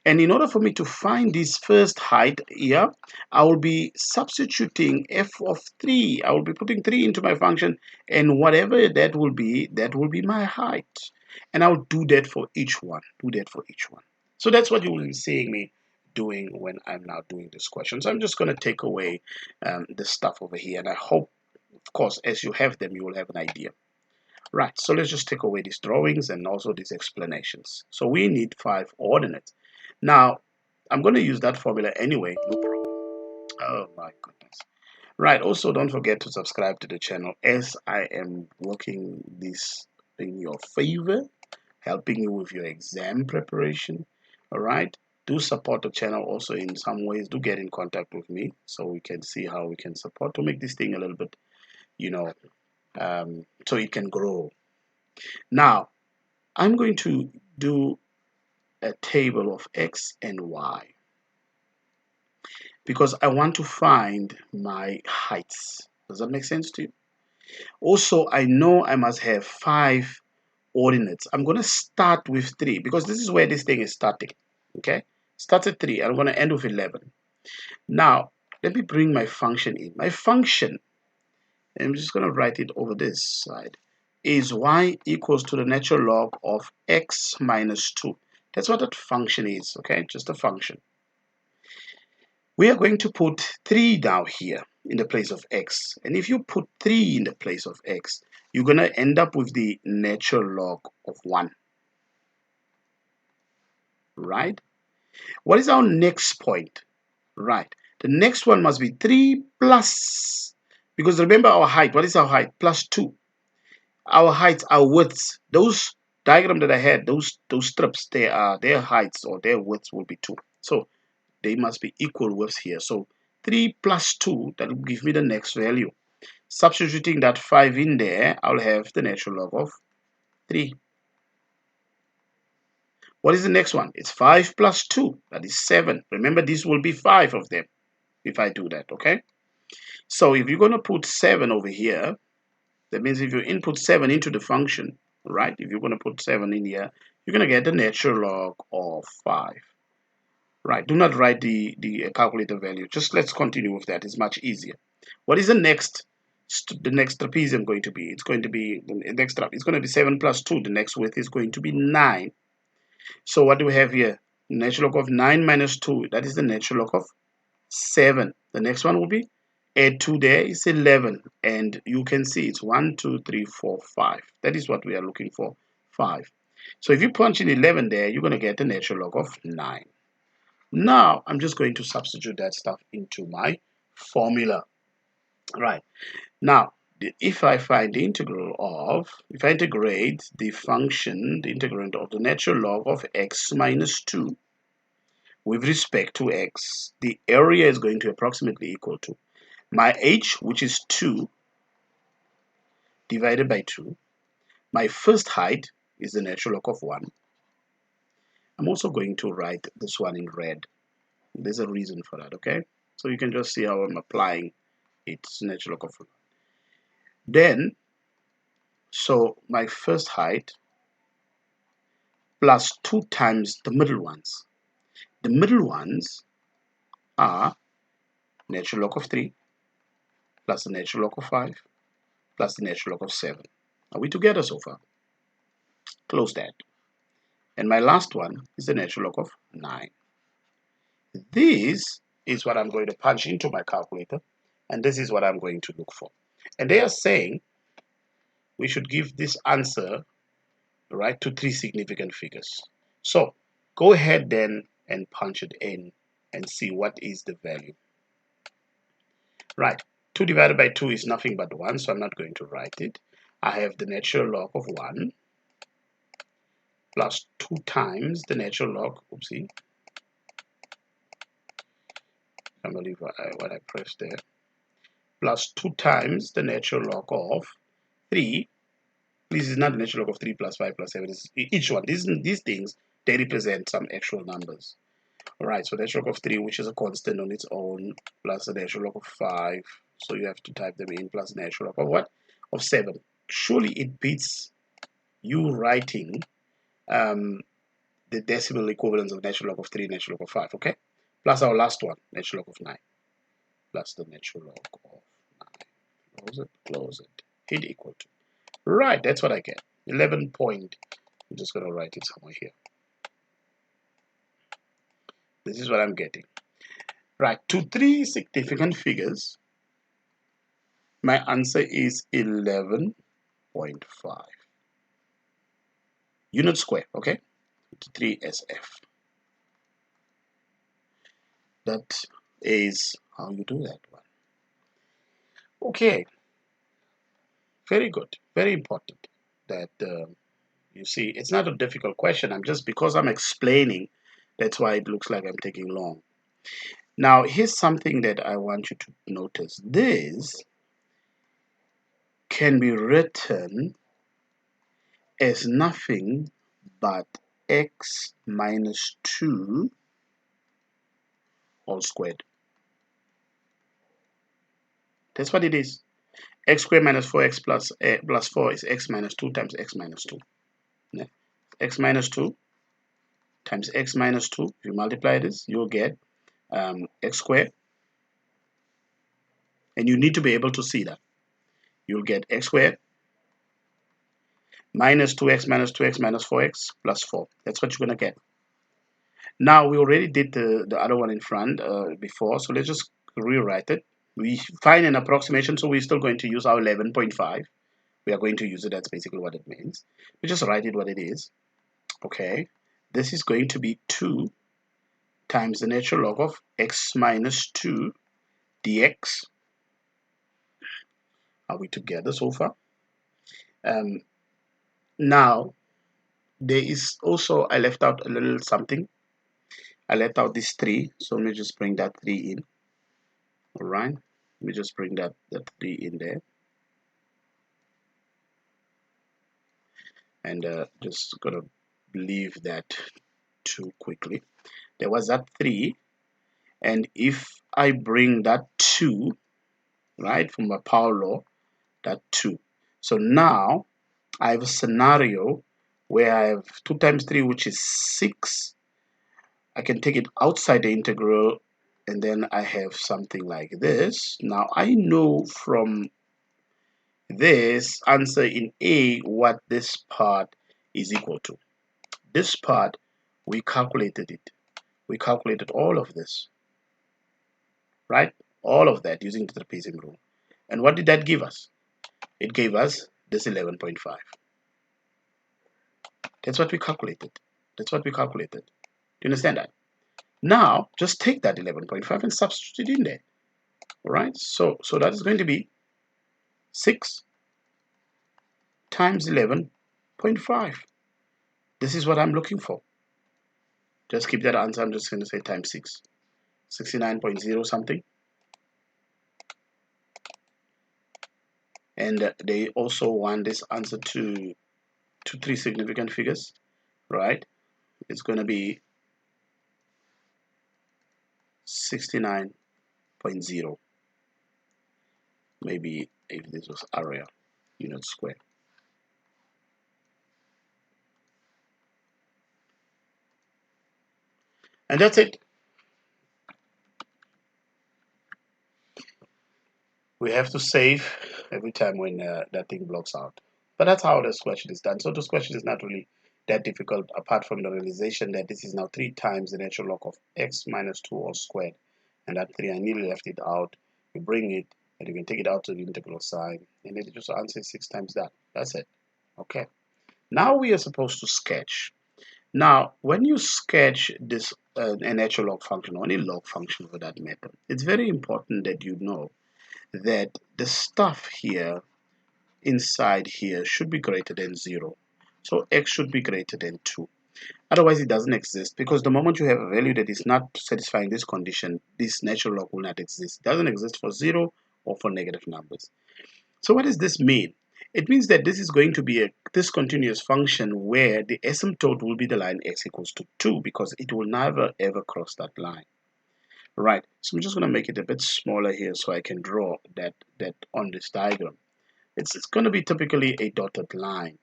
S1: And in order for me to find this first height here, I will be substituting f of 3. I will be putting 3 into my function, and whatever that will be my height. And I'll do that for each one. So that's what you will be seeing me doing when I'm now doing this question. So I'm just going to take away the stuff over here, and I hope, of course, as you have them, you will have an idea. Right, so let's just take away these drawings and also these explanations. So we need 5 ordinates. Now, I'm going to use that formula anyway, no problem. Oh my goodness. Right, also don't forget to subscribe to the channel as I am working this in your favor, helping you with your exam preparation. All right, do support the channel also in some ways. Do get in contact with me so we can see how we can support to make this thing a little bit, so it can grow. Now, I'm going to do a table of x and y because I want to find my heights. Does that make sense to you? Also, I know I must have 5 ordinates. I'm going to start with 3 because this is where this thing is starting. Okay, starts at 3. I'm going to end with 11. Now, let me bring my function in. My function, I'm just going to write it over this side, is y equals to the natural log of x minus 2. That's what that function is, okay? Just a function. We are going to put 3 down here in the place of x. And if you put 3 in the place of x, you're going to end up with the natural log of 1. Right? What is our next point? Right. The next one must be 3 plus, because remember our height. What is our height? Plus 2. Our heights, our widths, those diagram that I had, those strips, their heights or their widths will be 2. So they must be equal widths here. So 3 plus 2, that will give me the next value. Substituting that 5 in there, I'll have the natural log of 3. What is the next one? It's 5 plus 2, that is 7. Remember, this will be 5 of them if I do that, okay? So if you're going to put 7 over here, that means if you input 7 into the function, right? If you're going to put 7 in here, you're going to get the natural log of 5. Right, do not write the calculator value. Just let's continue with that. It's much easier. What is the next trapezium going to be? It's going to be the next it's going to be 7 plus 2. The next width is going to be 9. So what do we have here? Natural log of 9 minus 2. That is the natural log of 7. The next one will be add 2 there is 11. And you can see it's 1, 2, 3, 4, 5. That is what we are looking for, 5. So if you punch in 11 there, you're going to get the natural log of 9. Now I'm just going to substitute that stuff into my formula. Right. Now, if I find the integral of, if I integrate the function, the integrand of the natural log of x minus 2 with respect to x, the area is going to approximately equal to my h, which is 2, divided by 2. My first height is the natural log of 1. I'm also going to write this one in red. There's a reason for that, okay? So you can just see how I'm applying its natural log of 1. Then, so my first height plus 2 times the middle ones. The middle ones are natural log of 3 plus the natural log of 5 plus the natural log of 7. Are we together so far? Close that. And my last one is the natural log of 9. This is what I'm going to punch into my calculator, and this is what I'm going to look for. And they are saying we should give this answer, right, to 3 significant figures. So go ahead then and punch it in and see what is the value. Right, 2 divided by 2 is nothing but 1, so I'm not going to write it. I have the natural log of 1 plus 2 times the natural log, oopsie, I can't believe what I pressed there, plus 2 times the natural log of 3. This is not the natural log of 3 plus 5 plus 7. It's each one. These things, they represent some actual numbers. All right, so natural log of 3, which is a constant on its own, plus the natural log of 5. So you have to type them in, plus natural log of what? Of 7. Surely it beats you writing the decimal equivalents of natural log of 3, natural log of 5, okay? Plus our last one, natural log of 9, plus the natural log of 9. Close it, hit equal to. Right, that's what I get. 11 point. I'm just going to write it somewhere here. This is what I'm getting. Right, to 3 significant figures, my answer is 11.5. Unit square, okay? 3 SF. That is how you do that one. Okay, very good, very important that you see, it's not a difficult question. Because I'm explaining, that's why it looks like I'm taking long. Now, here's something that I want you to notice. This can be written as nothing but x minus 2 all squared. That's what it is. X squared minus 4x plus 4 is x minus 2 times x minus 2. Yeah. X minus 2 times x minus 2. If you multiply this, you'll get x squared. And you need to be able to see that. You'll get x squared minus 2x minus 2x minus 4x plus 4. That's what you're going to get. Now, we already did the other one in front before, so let's just rewrite it. We find an approximation, so we're still going to use our 11.5. We are going to use it. That's basically what it means. We just write it what it is. Okay, this is going to be 2 times the natural log of x minus 2 dx. Are we together so far? Now, there is also, I left out a little something. I left out this 3, so let me just bring that 3 in. All right, let me just bring that 3 in there. And just gonna leave that 2 quickly. There was that 3, and if I bring that 2, right, from my power law, that 2. So now I have a scenario where I have 2 times 3, which is 6. I can take it outside the integral, and then I have something like this. Now I know from this answer in A what this part is equal to. This part, we calculated it. We calculated all of this, right? All of that using the trapezium rule. And what did that give us? It gave us this 11.5. That's what we calculated. That's what we calculated. Do you understand that? Now, just take that 11.5 and substitute it in there. All right, so that is going to be 6 times 11.5. This is what I'm looking for. Just keep that answer. I'm just going to say times 6. 69.0 something. And they also want this answer to 3 significant figures, right? It's going to be 69.0. Maybe if this was area unit square. And that's it. We have to save every time when that thing blocks out. But that's how this question is done. So this question is not really that difficult, apart from the realization that this is now 3 times the natural log of x minus 2 all squared. And that 3, I nearly left it out. You bring it, and you can take it out to the integral sign. And then you just answer 6 times that. That's it. Okay. Now we are supposed to sketch. Now, when you sketch this a natural log function, or any log function for that matter, it's very important that you know that the stuff here inside here should be greater than 0. So x should be greater than 2. Otherwise, it doesn't exist, because the moment you have a value that is not satisfying this condition, this natural log will not exist. It doesn't exist for 0 or for negative numbers. So what does this mean? It means that this is going to be a discontinuous function where the asymptote will be the line x equals to 2, because it will never ever cross that line. Right, so I'm just going to make it a bit smaller here so I can draw that on this diagram. It's going to be typically a dotted line.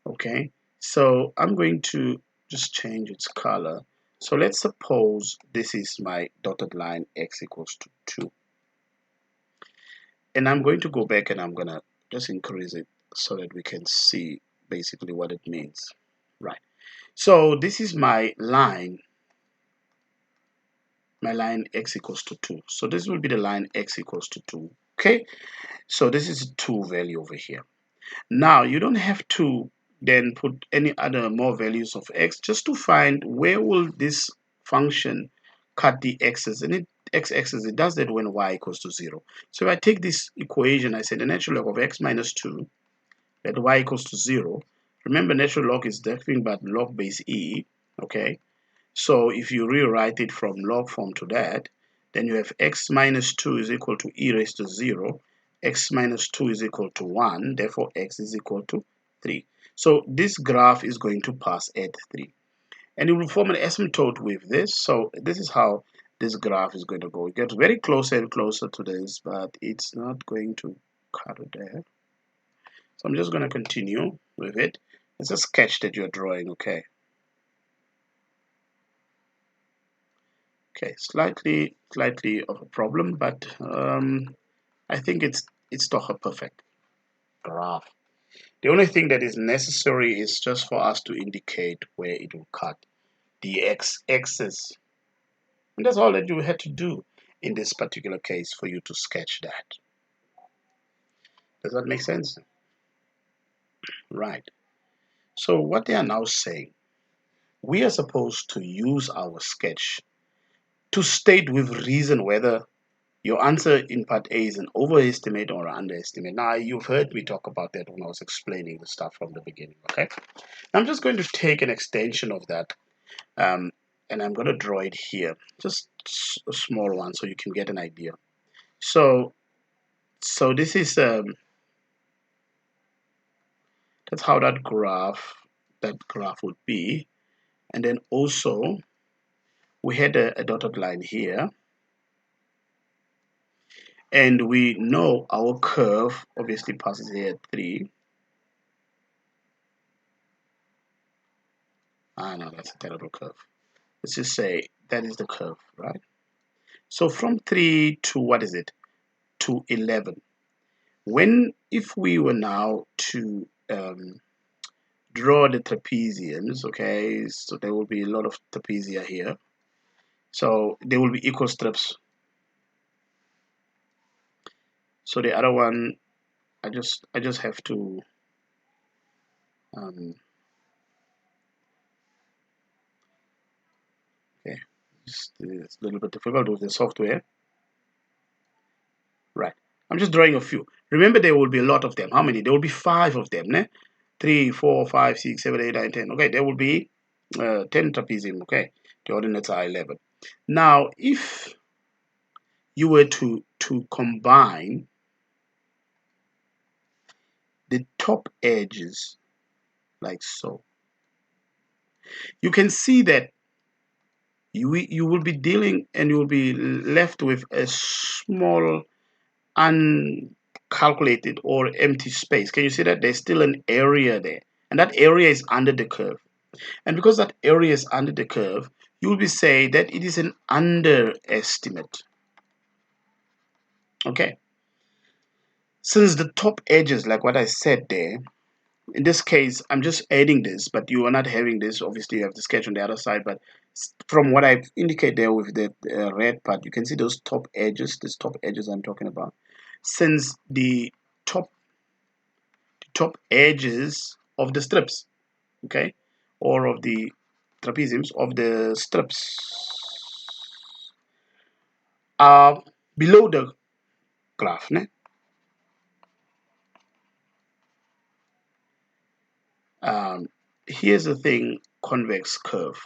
S1: Okay, so I'm going to just change its color. So let's suppose this is my dotted line x equals to 2. And I'm going to go back and I'm going to just increase it so that we can see basically what it means. Right, so this is my line x equals to 2. So this will be the line x equals to 2. Okay, so this is 2 value over here. Now you don't have to then put any other more values of x, just to find where will this function cut the x's, and x-axis, it does that when y equals to 0. So if I take this equation, I say the natural log of x minus 2 at y equals to 0. Remember, natural log is nothing but log base e. Okay, so if you rewrite it from log form to that, then you have x minus 2 is equal to e raised to 0. X minus 2 is equal to 1. Therefore, x is equal to 3. So this graph is going to pass at 3. And it will form an asymptote with this. So this is how this graph is going to go. It gets very closer and closer to this, but it's not going to cut it there. So I'm just going to continue with it. It's a sketch that you're drawing, okay? Okay, slightly of a problem, but I think it's still a perfect graph. The only thing that is necessary is just for us to indicate where it will cut the x-axis. And that's all that you had to do in this particular case for you to sketch that. Does that make sense? Right. So what they are now saying, we are supposed to use our sketch to state with reason whether your answer in part A is an overestimate or underestimate. Now, you've heard me talk about that when I was explaining the stuff from the beginning, okay? I'm just going to take an extension of that, and I'm going to draw it here, just a small one so you can get an idea. So this is, that's how that graph would be. And then also, we had a dotted line here. And we know our curve obviously passes here at 3. No, that's a terrible curve. Let's just say that is the curve, right? So from 3 to, what is it, to 11. If we were now to draw the trapeziums, okay, so there will be a lot of trapezia here. So there will be equal strips. So the other one, I just have to okay, it's a little bit difficult with the software. Right. I'm just drawing a few. Remember, there will be a lot of them. How many? There will be 5 of them. Ne? 3, 4, 5, 6, 7, 8, 9, 10. Okay, there will be 10 trapezium. Okay, the ordinates are 11. Now, if you were to combine the top edges like so, you can see that you will be dealing and you will be left with a small uncalculated or empty space. Can you see that? There's still an area there, and that area is under the curve. And because that area is under the curve, you will be saying that it is an underestimate. Okay. Since the top edges, like what I said there, in this case, I'm just adding this, but you are not having this. Obviously, you have the sketch on the other side, but from what I've indicated there with the red part, you can see those top edges, these top edges I'm talking about. Since the top edges of the strips, okay, or of the trapeziums of the strips are below the graph. Ne? Here's the thing, convex curve.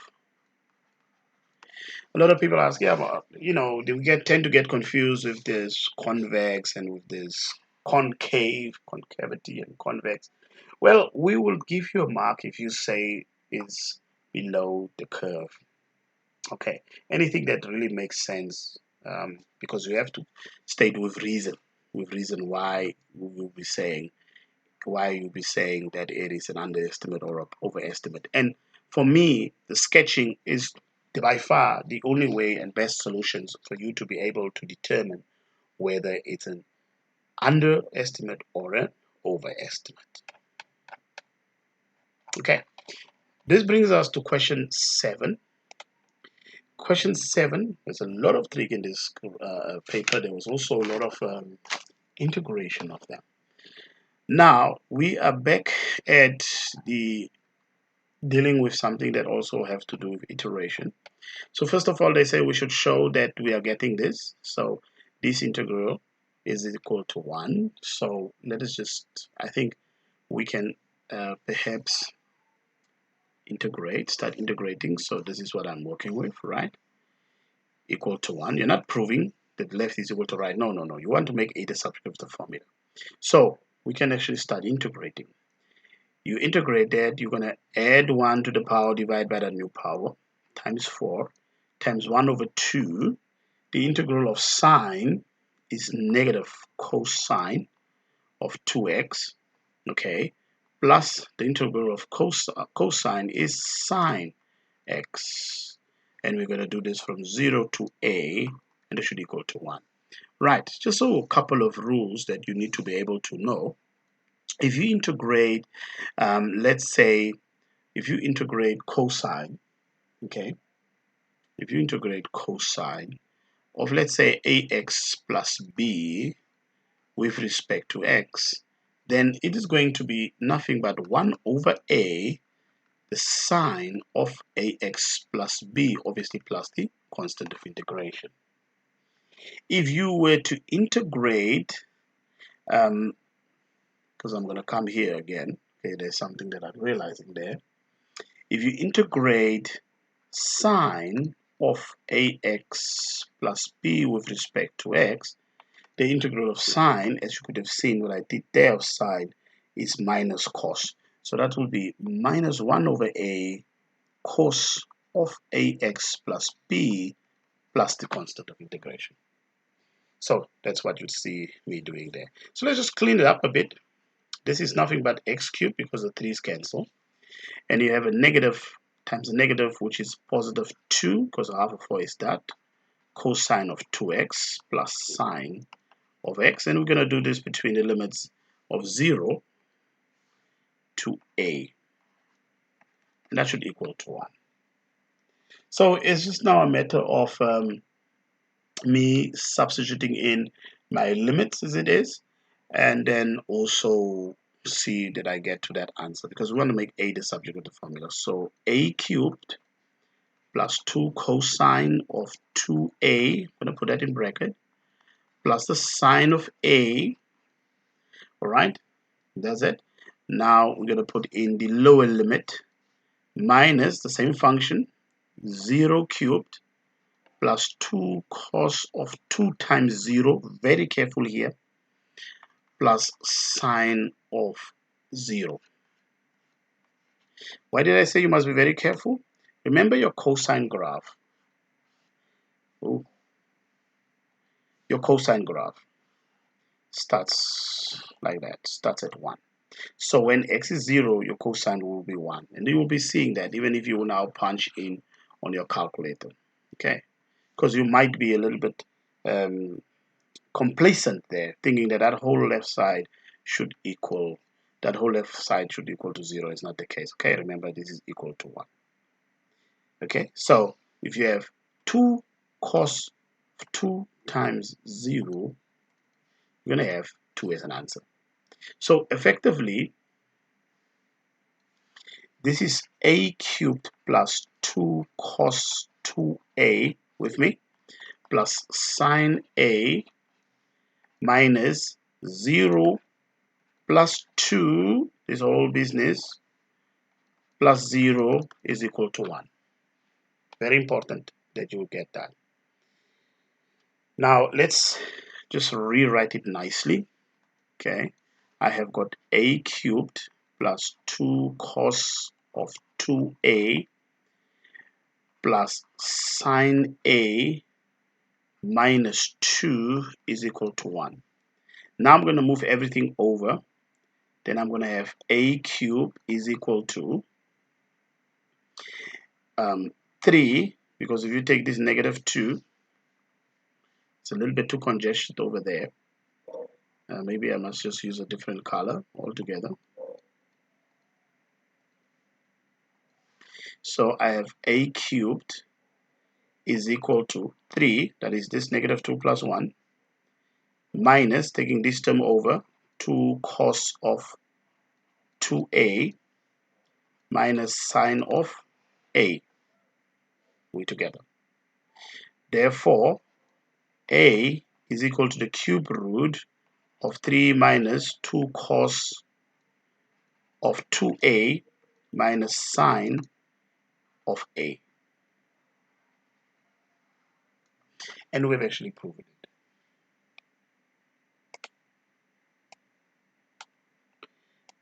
S1: A lot of people ask, yeah, but they tend to get confused with this convex and with this concavity and convex. Well, we will give you a mark if you say it's below the curve. Okay, anything that really makes sense, because you have to state with reason why you'll be saying that it is an underestimate or an overestimate. And for me, the sketching is by far the only way and best solutions for you to be able to determine whether it's an underestimate or an overestimate. Okay, this brings us to question 7. Question 7, there's a lot of trig in this paper. There was also a lot of integration of them. Now we are back at the dealing with something that also have to do with iteration. So first of all, they say we should show that we are getting this. So this integral is equal to 1. So let us just, I think we can perhaps start integrating. So this is what I'm working with, right? Equal to 1. You're not proving that left is equal to right. No. You want to make a the subject of the formula. So we can actually start integrating. You integrate that, you're going to add 1 to the power divided by the new power times 4 times 1 over 2. The integral of sine is negative cosine of 2x, okay, plus the integral of cosine is sine x. And we're going to do this from 0 to a, and it should equal to 1. Right, just so a couple of rules that you need to be able to know. If you integrate, let's say, if you integrate cosine, okay, if you integrate cosine of, let's say, ax plus b with respect to x, then it is going to be nothing but 1 over a, the sine of ax plus b, obviously plus the constant of integration. If you were to integrate, because I'm going to come here again, okay, there's something that I'm realizing there. If you integrate sine of ax plus b with respect to x, the integral of sine, as you could have seen what I did there of sine, is minus cos. So that will be minus 1 over a cos of ax plus b plus the constant of integration. So that's what you'd see me doing there. So let's just clean it up a bit. This is nothing but x cubed because the 3's cancel. And you have a negative times a negative, which is positive 2, because half of 4 is that, cosine of 2x plus sine of x. And we're going to do this between the limits of 0 to a. And that should equal to 1. So it's just now a matter of me substituting in my limits as it is, and then also see that I get to that answer, because we want to make a the subject of the formula. So a cubed plus 2 cosine of 2a, I'm going to put that in bracket, plus the sine of a, all right, that's it. Now we're going to put in the lower limit, minus the same function, 0 cubed, plus 2 cos of 2 times 0, very careful here, plus sine of 0. Why did I say you must be very careful? Remember your cosine graph. Ooh. Your cosine graph starts like that, starts at 1. So when x is 0, your cosine will be 1. And you will be seeing that even if you will now punch in on your calculator. Okay? Because you might be a little bit complacent there, thinking that that whole left side should equal to 0. Is not the case. Okay? Remember, this is equal to 1. Okay? So if you have 2 cos 2 times 0, you're going to have 2 as an answer. So effectively, this is a cubed plus 2 cos 2a, with me, plus sine a minus 0 plus 2, this whole business, plus 0 is equal to 1. Very important that you get that. Now let's just rewrite it nicely. Okay, I have got a cubed plus 2 cos of 2a plus sine a minus 2 is equal to 1. Now I'm going to move everything over. Then I'm going to have a cubed is equal to 3, because if you take this negative 2, it's a little bit too congested over there. Maybe I must just use a different color altogether. So I have a cubed is equal to 3, that is this negative 2 plus 1, minus, taking this term over, 2 cos of 2a minus sine of a. We together. Therefore, a is equal to the cube root of 3 minus 2 cos of 2a minus sine of a. And we've actually proven it.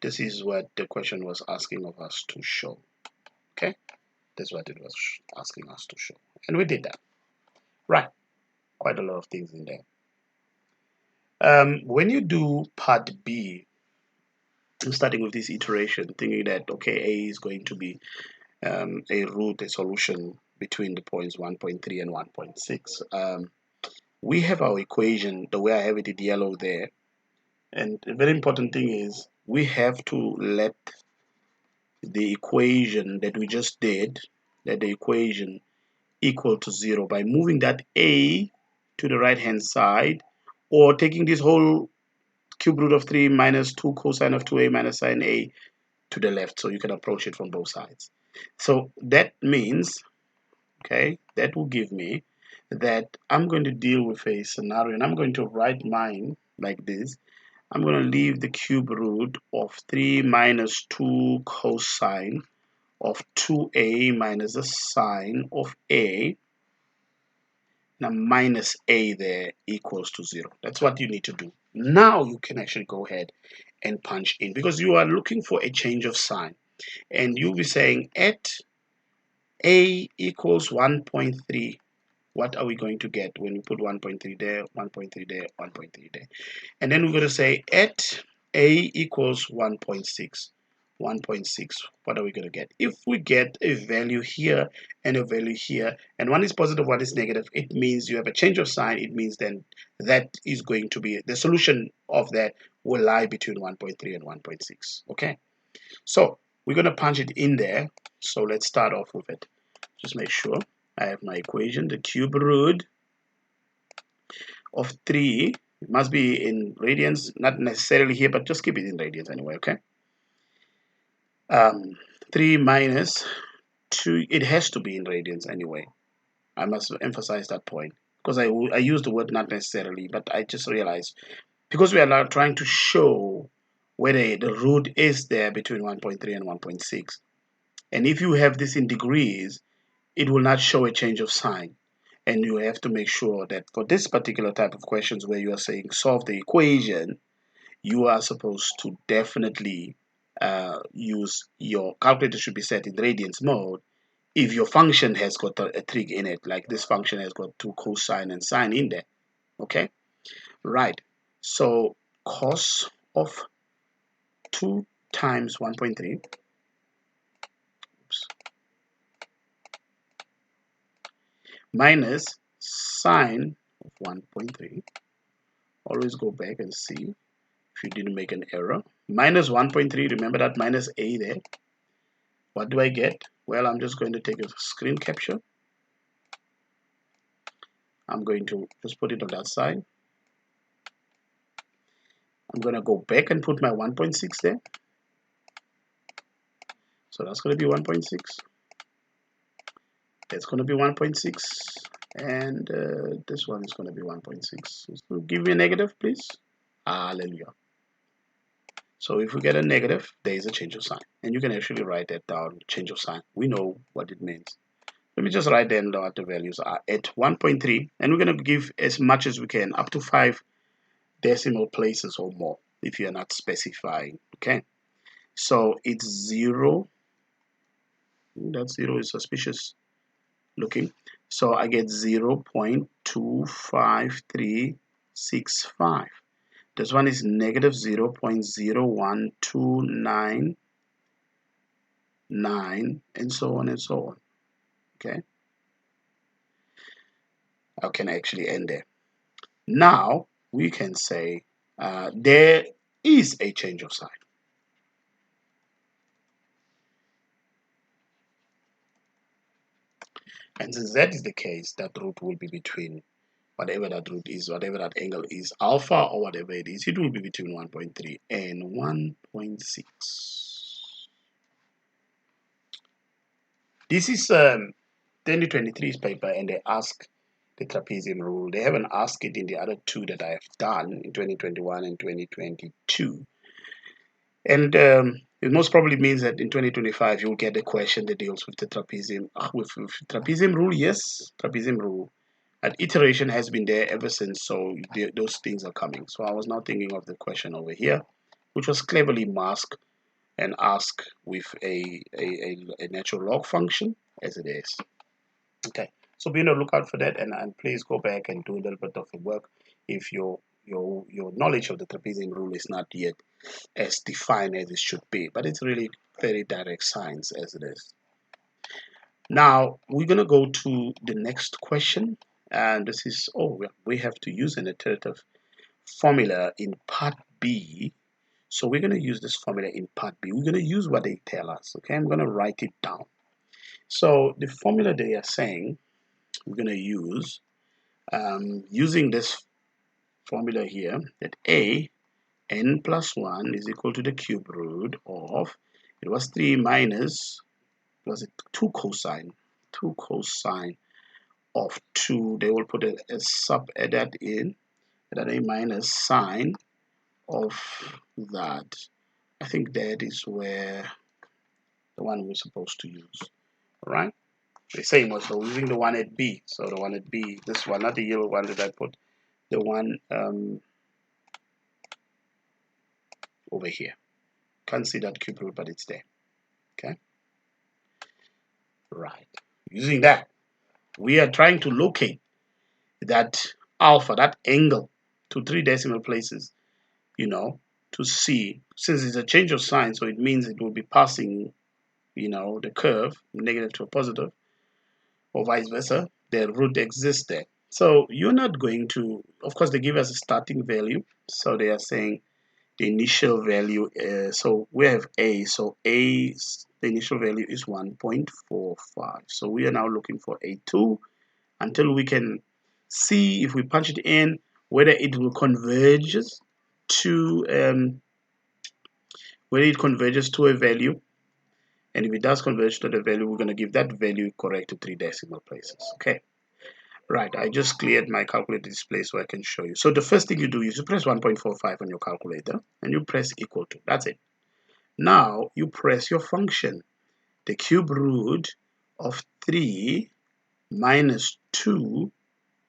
S1: This is what the question was asking of us to show. Okay? That's what it was asking us to show. And we did that. Right. Quite a lot of things in there. When you do part B, starting with this iteration, thinking that, okay, A is going to be a solution between the points 1.3 and 1.6. We have our equation, the way I have it in yellow there. And the very important thing is we have to let the equation that we just did, let the equation equal to 0 by moving that a to the right hand side, or taking this whole cube root of 3 minus 2 cosine of 2a minus sine a to the left, so you can approach it from both sides. So that means, okay, that will give me that I'm going to deal with a scenario, and I'm going to write mine like this. I'm going to leave the cube root of 3 minus 2 cosine of 2a minus the sine of a. Now minus a there equals to 0. That's what you need to do. Now you can actually go ahead and punch in, because you are looking for a change of sign. And you'll be saying at a equals 1.3. What are we going to get when we put 1.3 there, 1.3 there, 1.3 there? And then we're going to say at a equals 1.6. 1.6, what are we going to get? If we get a value here and a value here, and one is positive, one is negative, it means you have a change of sign. It means then that is going to be, the solution of that will lie between 1.3 and 1.6. Okay, so we're going to punch it in there. So let's start off with it. Just make sure I have my equation. The cube root of 3, it must be in radians, not necessarily here, but just keep it in radians anyway. Okay, 3 minus it has to be in radians anyway. I must emphasize that point because I use the word not necessarily, but I just realized because we are now trying to show whether the root is there between 1.3 and 1.6. And if you have this in degrees, it will not show a change of sign. And you have to make sure that for this particular type of questions where you are saying solve the equation, you are supposed to definitely use your calculator should be set in radians mode if your function has got a trig in it, like this function has got 2 cosine and sine in there. Okay, right. So cos of 2 times 1.3, oops, minus sine of 1.3. Always go back and see if you didn't make an error. Minus 1.3, remember that minus a there. What do I get? Well, I'm just going to take a screen capture. I'm going to just put it on that side. I'm going to go back and put my 1.6 there. So that's going to be 1.6. That's going to be 1.6. And this one is going to be 1.6. So give me a negative, please. Hallelujah. So if we get a negative, there is a change of sign. And you can actually write that down, change of sign. We know what it means. Let me just write down what the values are at 1.3. And we're going to give as much as we can, up to 5 decimal places or more, if you're not specifying. Okay. So it's 0. That 0 is suspicious looking. So I get 0.25365. This one is negative 0.01299, and so on and so on. Okay. I can actually end there. Now we can say there is a change of sign. And since that is the case, that root will be between whatever that root is, whatever that angle is, alpha or whatever it is, it will be between 1.3 and 1.6. This is 2023's paper, and they ask the trapezium rule. They haven't asked it in the other two that I have done in 2021 and 2022. And it most probably means that in 2025 you'll get a question that deals with the trapezium. With trapezium rule, yes, trapezium rule. An iteration has been there ever since, so those things are coming. So I was now thinking of the question over here, which was cleverly masked and asked with a natural log function as it is. Okay, so be on the lookout for that, and please go back and do a little bit of the work if your knowledge of the trapezium rule is not yet as defined as it should be, but it's really very direct science as it is. Now we're going to go to the next question, and this is, we have to use an iterative formula in part B. So we're going to use this formula in part B. We're going to use what they tell us. Okay, I'm going to write it down. So the formula they are saying we're going to use, using this formula here, that a n plus 1 is equal to the cube root of, it was 3 minus, was it 2 cosine of 2. They will put a sub at that in, and then a minus sine of that. I think that is where the one we're supposed to use. All right, the same also using the one at B. So the one at B, this one, not the yellow one that I put, the one over here. Can't see that cube root, but it's there. Okay, right. Using that, we are trying to locate that alpha, that angle, to 3 decimal places, to see, since it's a change of sign, so it means it will be passing, the curve, negative to a positive, or vice versa. The root exists there. So you're not going to, of course, they give us a starting value. So they are saying the initial value, so we have A, so the initial value is 1.45. So we are now looking for A2 until we can see if we punch it in whether it will converge to a value, And if it does converge to the value, we're going to give that value correct to 3 decimal places. Okay. Right, I just cleared my calculator display so I can show you. So the first thing you do is you press 1.45 on your calculator and you press equal to. That's it. Now you press your function. The cube root of 3 minus 2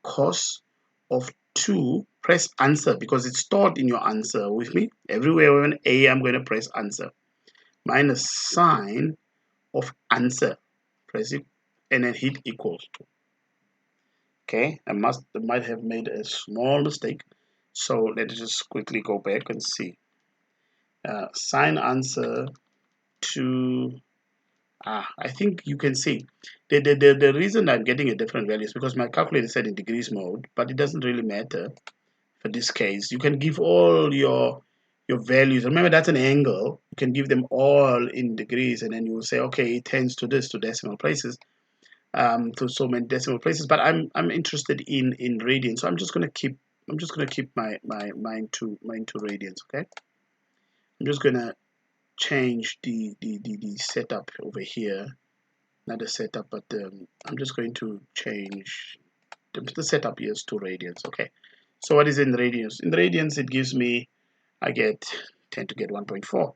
S1: cos of 2. Press answer because it's stored in your answer with me. Everywhere with an A, I'm going to press answer. Minus sine of answer. Press it and then hit equals to. Okay, I might have made a small mistake, so let's just quickly go back and see. Sine answer to I think you can see the reason I'm getting a different value is because my calculator is set in degrees mode, but it doesn't really matter for this case. You can give all your values. Remember, that's an angle. You can give them all in degrees, and then you will say, okay, it tends to this, to decimal places. To so many decimal places, but I'm interested in radians, so I'm just gonna keep my mine to radians. Okay, I'm just gonna change the setup over here, not the setup, but I'm just going to change the setup here to radians. Okay, so what is in radians? In radians, it gives me tend to get 1.4. All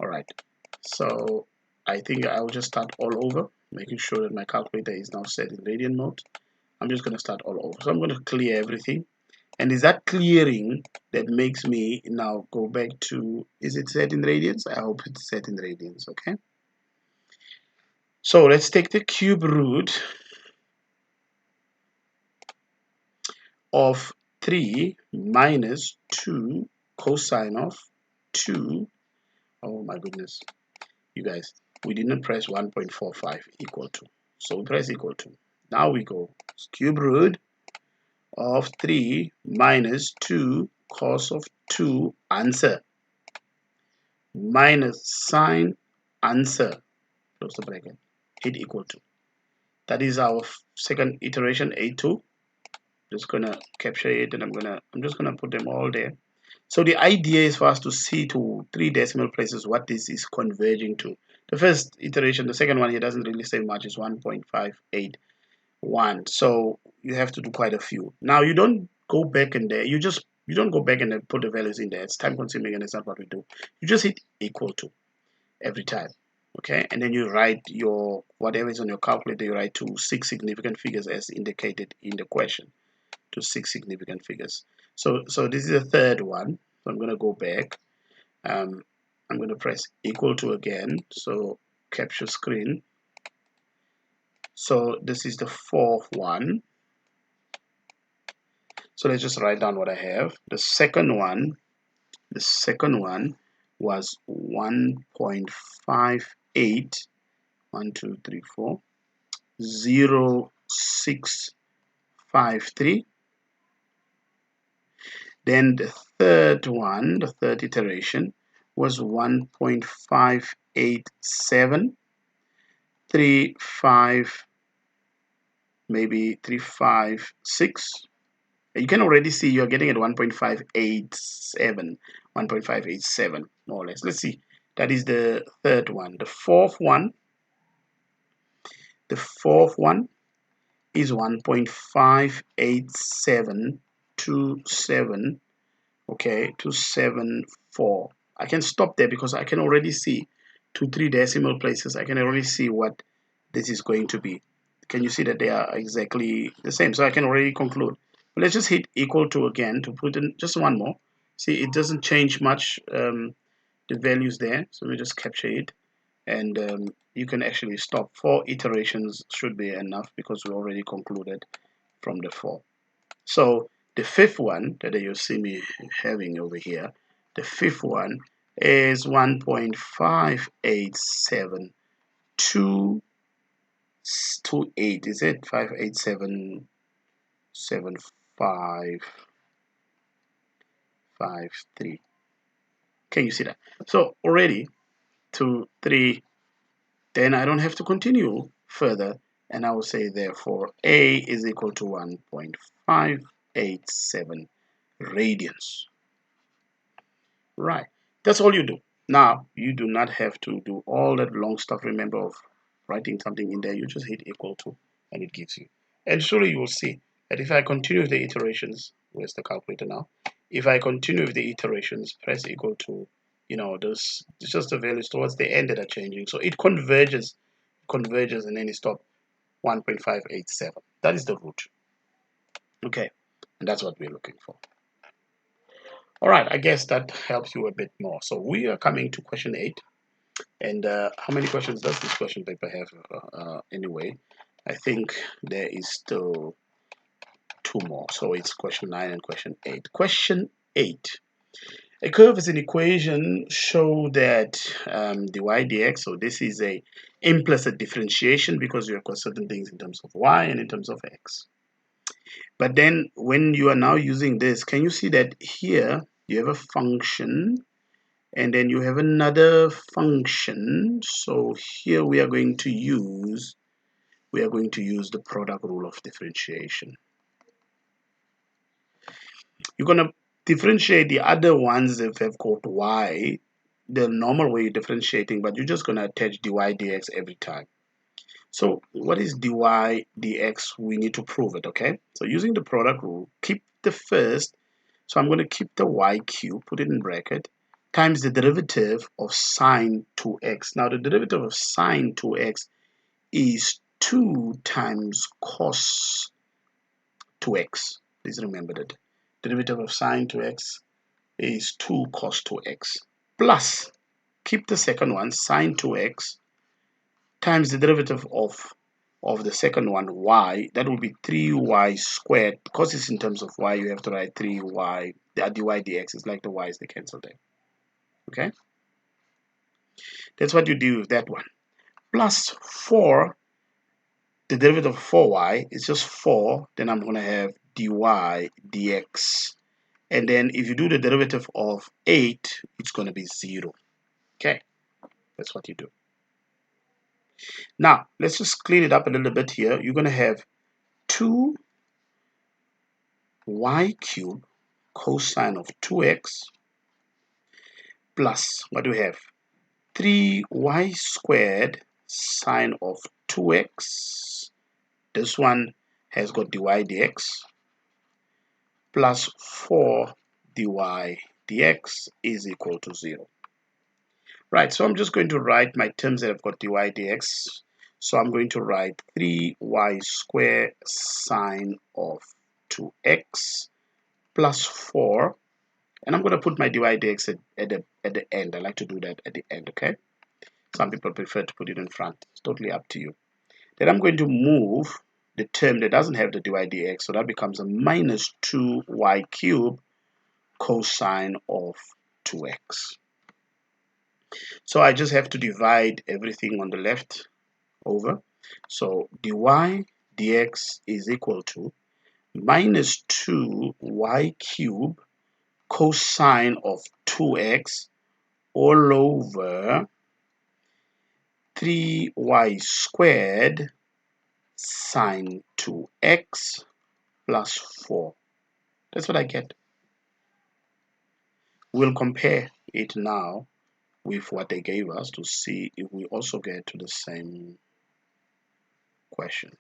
S1: right, so I think I'll just start all over, making sure that my calculator is now set in radian mode. I'm just going to start all over. So I'm going to clear everything. And is that clearing that makes me now go back to, is it set in radians? I hope it's set in radians, okay? So let's take the cube root of 3 minus 2 cosine of 2. Oh my goodness, you guys, we didn't press 1.45 equal to. So we press equal to. Now we go cube root of 3 minus 2 cos of 2 answer minus sine answer, close the bracket, hit equal to. That is our second iteration, A2. Just gonna capture it and I'm just gonna put them all there. So the idea is for us to see to 3 decimal places what this is converging to. The first iteration, the second one here doesn't really say much, is 1.581. So you have to do quite a few. Now you don't go back in there, you don't go back and put the values in there. It's time consuming and it's not what we do. You just hit equal to every time. Okay, and then you write your whatever is on your calculator, you write to 6 significant figures as indicated in the question, to 6 significant figures. So this is the third one. So I'm going to go back. I'm going to press equal to again. So capture screen. So this is the fourth one. So let's just write down what I have. The second one was 1.58. 1, 2, 3, 4. 0653. Then the third one, the third iteration, was 1.587. 35, maybe 356. You can already see you're getting at 1.587, 1.587 more or less. Let's see. That is the third one. The fourth one is 1.58727, okay, 274. I can stop there because I can already see 2 3 decimal places. I can already see what this is going to be. Can you see that they are exactly the same? So I can already conclude. But let's just hit equal to again to put in just one more. See, it doesn't change much, the values there. So we just capture it, and you can actually stop. 4 iterations should be enough because we already concluded from the 4. So the fifth one that you see me having over here, the fifth one is 1.587228. Is it 5877553? Can you see that? So already 2, 3. Then I don't have to continue further, and I will say therefore A is equal to 1.587 radians. Right, that's all you do. Now, you do not have to do all that long stuff, remember, of writing something in there. You just hit equal to, and it gives you. And surely you will see that if I continue with the iterations, where's the calculator now? If I continue with the iterations, press equal to, this, it's just the values towards the end that are changing. So it converges, and then it stops 1.587. That is the root. Okay, and that's what we're looking for. All right, I guess that helps you a bit more. So we are coming to question 8. And how many questions does this question paper have anyway? I think there is still 2 more. So it's question 9 and question 8. Question 8. A curve is an equation show that dy dx, so this is a implicit differentiation because you have got certain things in terms of y and in terms of x. But then when you are now using this, can you see that here you have a function and then you have another function? So here we are going to use the product rule of differentiation. You're going to differentiate the other ones if they've got y the normal way you're differentiating, but you're just going to attach dy dx every time. So what is dy dx? We need to prove it. Okay, so using the product rule, keep the first, so I'm going to keep the y cube, put it in bracket, times the derivative of sine 2x. Now the derivative of sine 2x is 2 times cos 2x. Please remember that derivative of sine 2x is 2 cos 2x, plus, keep the second one, sine 2x, times the derivative of the second one, y. That will be 3y squared. Because it's in terms of y, you have to write 3y. The dy dx is like the y's, they cancel there. Okay, that's what you do with that one. Plus 4, the derivative of 4y is just 4. Then I'm going to have dy dx. And then if you do the derivative of 8, it's going to be 0. Okay, that's what you do. Now, let's just clean it up a little bit here. You're going to have 2y cubed cosine of 2x plus, what do we have? 3y squared sine of 2x. This one has got dy dx plus 4 dy dx is equal to 0. Right, so I'm just going to write my terms that have got dy dx. So I'm going to write 3y squared sine of 2x plus 4. And I'm going to put my dy dx at the end. I like to do that at the end, okay? Some people prefer to put it in front. It's totally up to you. Then I'm going to move the term that doesn't have the dy dx. So that becomes a minus 2y cubed cosine of 2x. So I just have to divide everything on the left over. So dy dx is equal to minus 2y cubed cosine of 2x all over 3y squared sine 2x plus 4. That's what I get. We'll compare it now with what they gave us to see if we also get to the same question.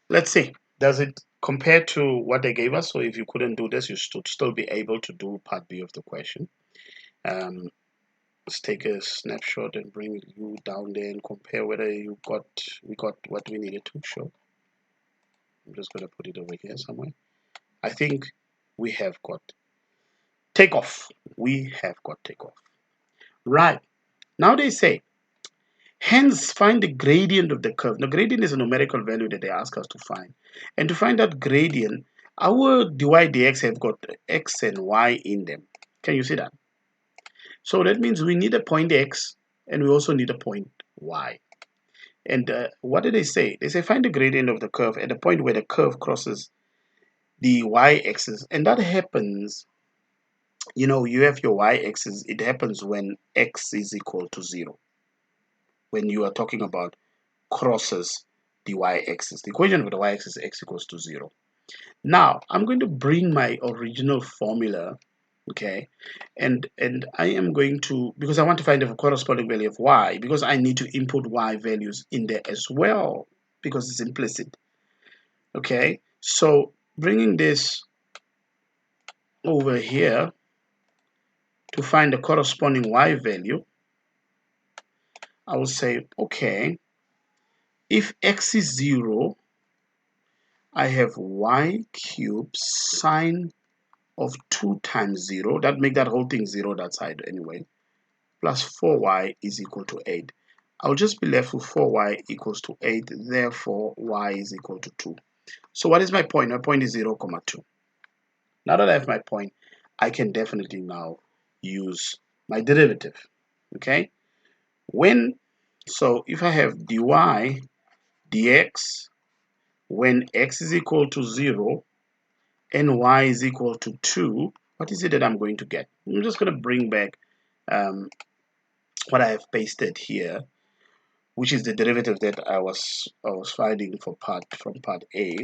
S1: Let's see, does it compare to what they gave us? So if you couldn't do this, you should still be able to do part B of the question. Let's take a snapshot and bring you down there and compare whether we got what we needed to show. I'm just going to put it over here somewhere. I think we have got takeoff. We have got takeoff. Right. Now they say, hence find the gradient of the curve. Now gradient is a numerical value that they ask us to find. And to find that gradient, our dy dx have got x and y in them. Can you see that? So that means we need a point x and we also need a point y. And what do they say? They say find the gradient of the curve at the point where the curve crosses the y-axis. And that happens, you have your y-axis. It happens when x is equal to 0. When you are talking about crosses the y-axis. The equation for the y-axis is x equals to 0. Now I'm going to bring my original formula, okay, and I am going to, because I want to find the corresponding value of y, because I need to input y values in there as well because it's implicit. Okay, so bringing this over here to find the corresponding y value, I will say, okay, if x is 0, I have y cubed sine of 2 times 0, that make that whole thing 0 that side anyway, plus 4y is equal to 8. I'll just be left with 4y equals to 8, therefore y is equal to 2. So what is my point? My point is 0, 2. Now that I have my point, I can definitely now use my derivative. Okay? So if I have dy dx when x is equal to 0 and y is equal to 2, what is it that I'm going to get? I'm just going to bring back what I have pasted here, which is the derivative that I was finding from part A.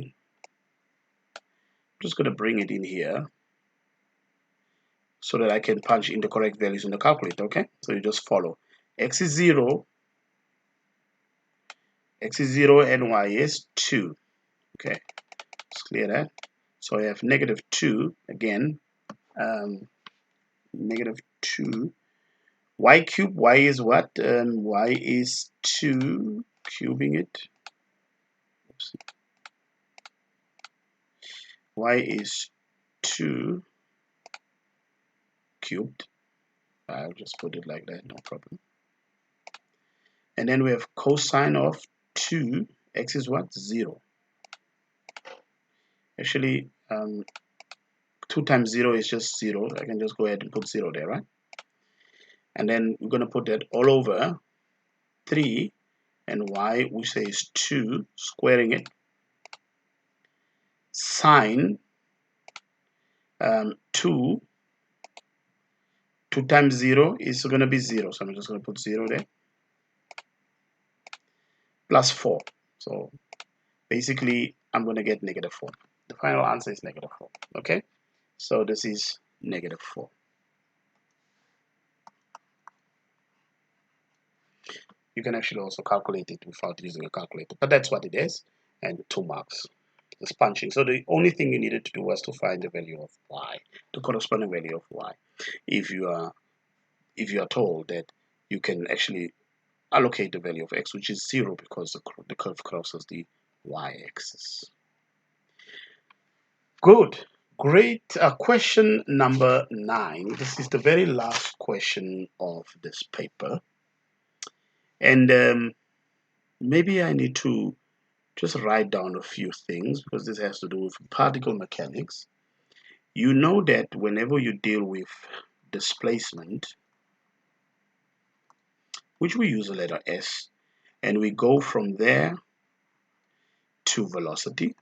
S1: I'm just going to bring it in here so that I can punch in the correct values in the calculator. Okay, so you just follow. X is 0 and y is 2. Okay, let's clear that. So I have negative 2 again, negative 2. Y cube, y is what? Y is 2, cubing it. Oops. Y is 2 cubed. I'll just put it like that, no problem. And then we have cosine of 2, x is what? 0. Actually, 2 times 0 is just 0. I can just go ahead and put 0 there, right? And then we're going to put that all over 3, and y, which says 2, squaring it, sine 2 times 0 is going to be 0. So I'm just going to put 0 there, plus 4. So basically, I'm going to get negative 4. The final answer is negative 4. Okay? So this is negative 4. You can actually also calculate it without using a calculator, but that's what it is, and 2 marks. It's punching. So the only thing you needed to do was to find the value of y, the corresponding value of y. If you are told that you can actually allocate the value of x, which is 0 because the curve crosses the y-axis. Good. Great. Question number 9. This is the very last question of this paper. And maybe I need to just write down a few things because this has to do with particle mechanics. You know that whenever you deal with displacement, which we use the letter S, and we go from there to velocity,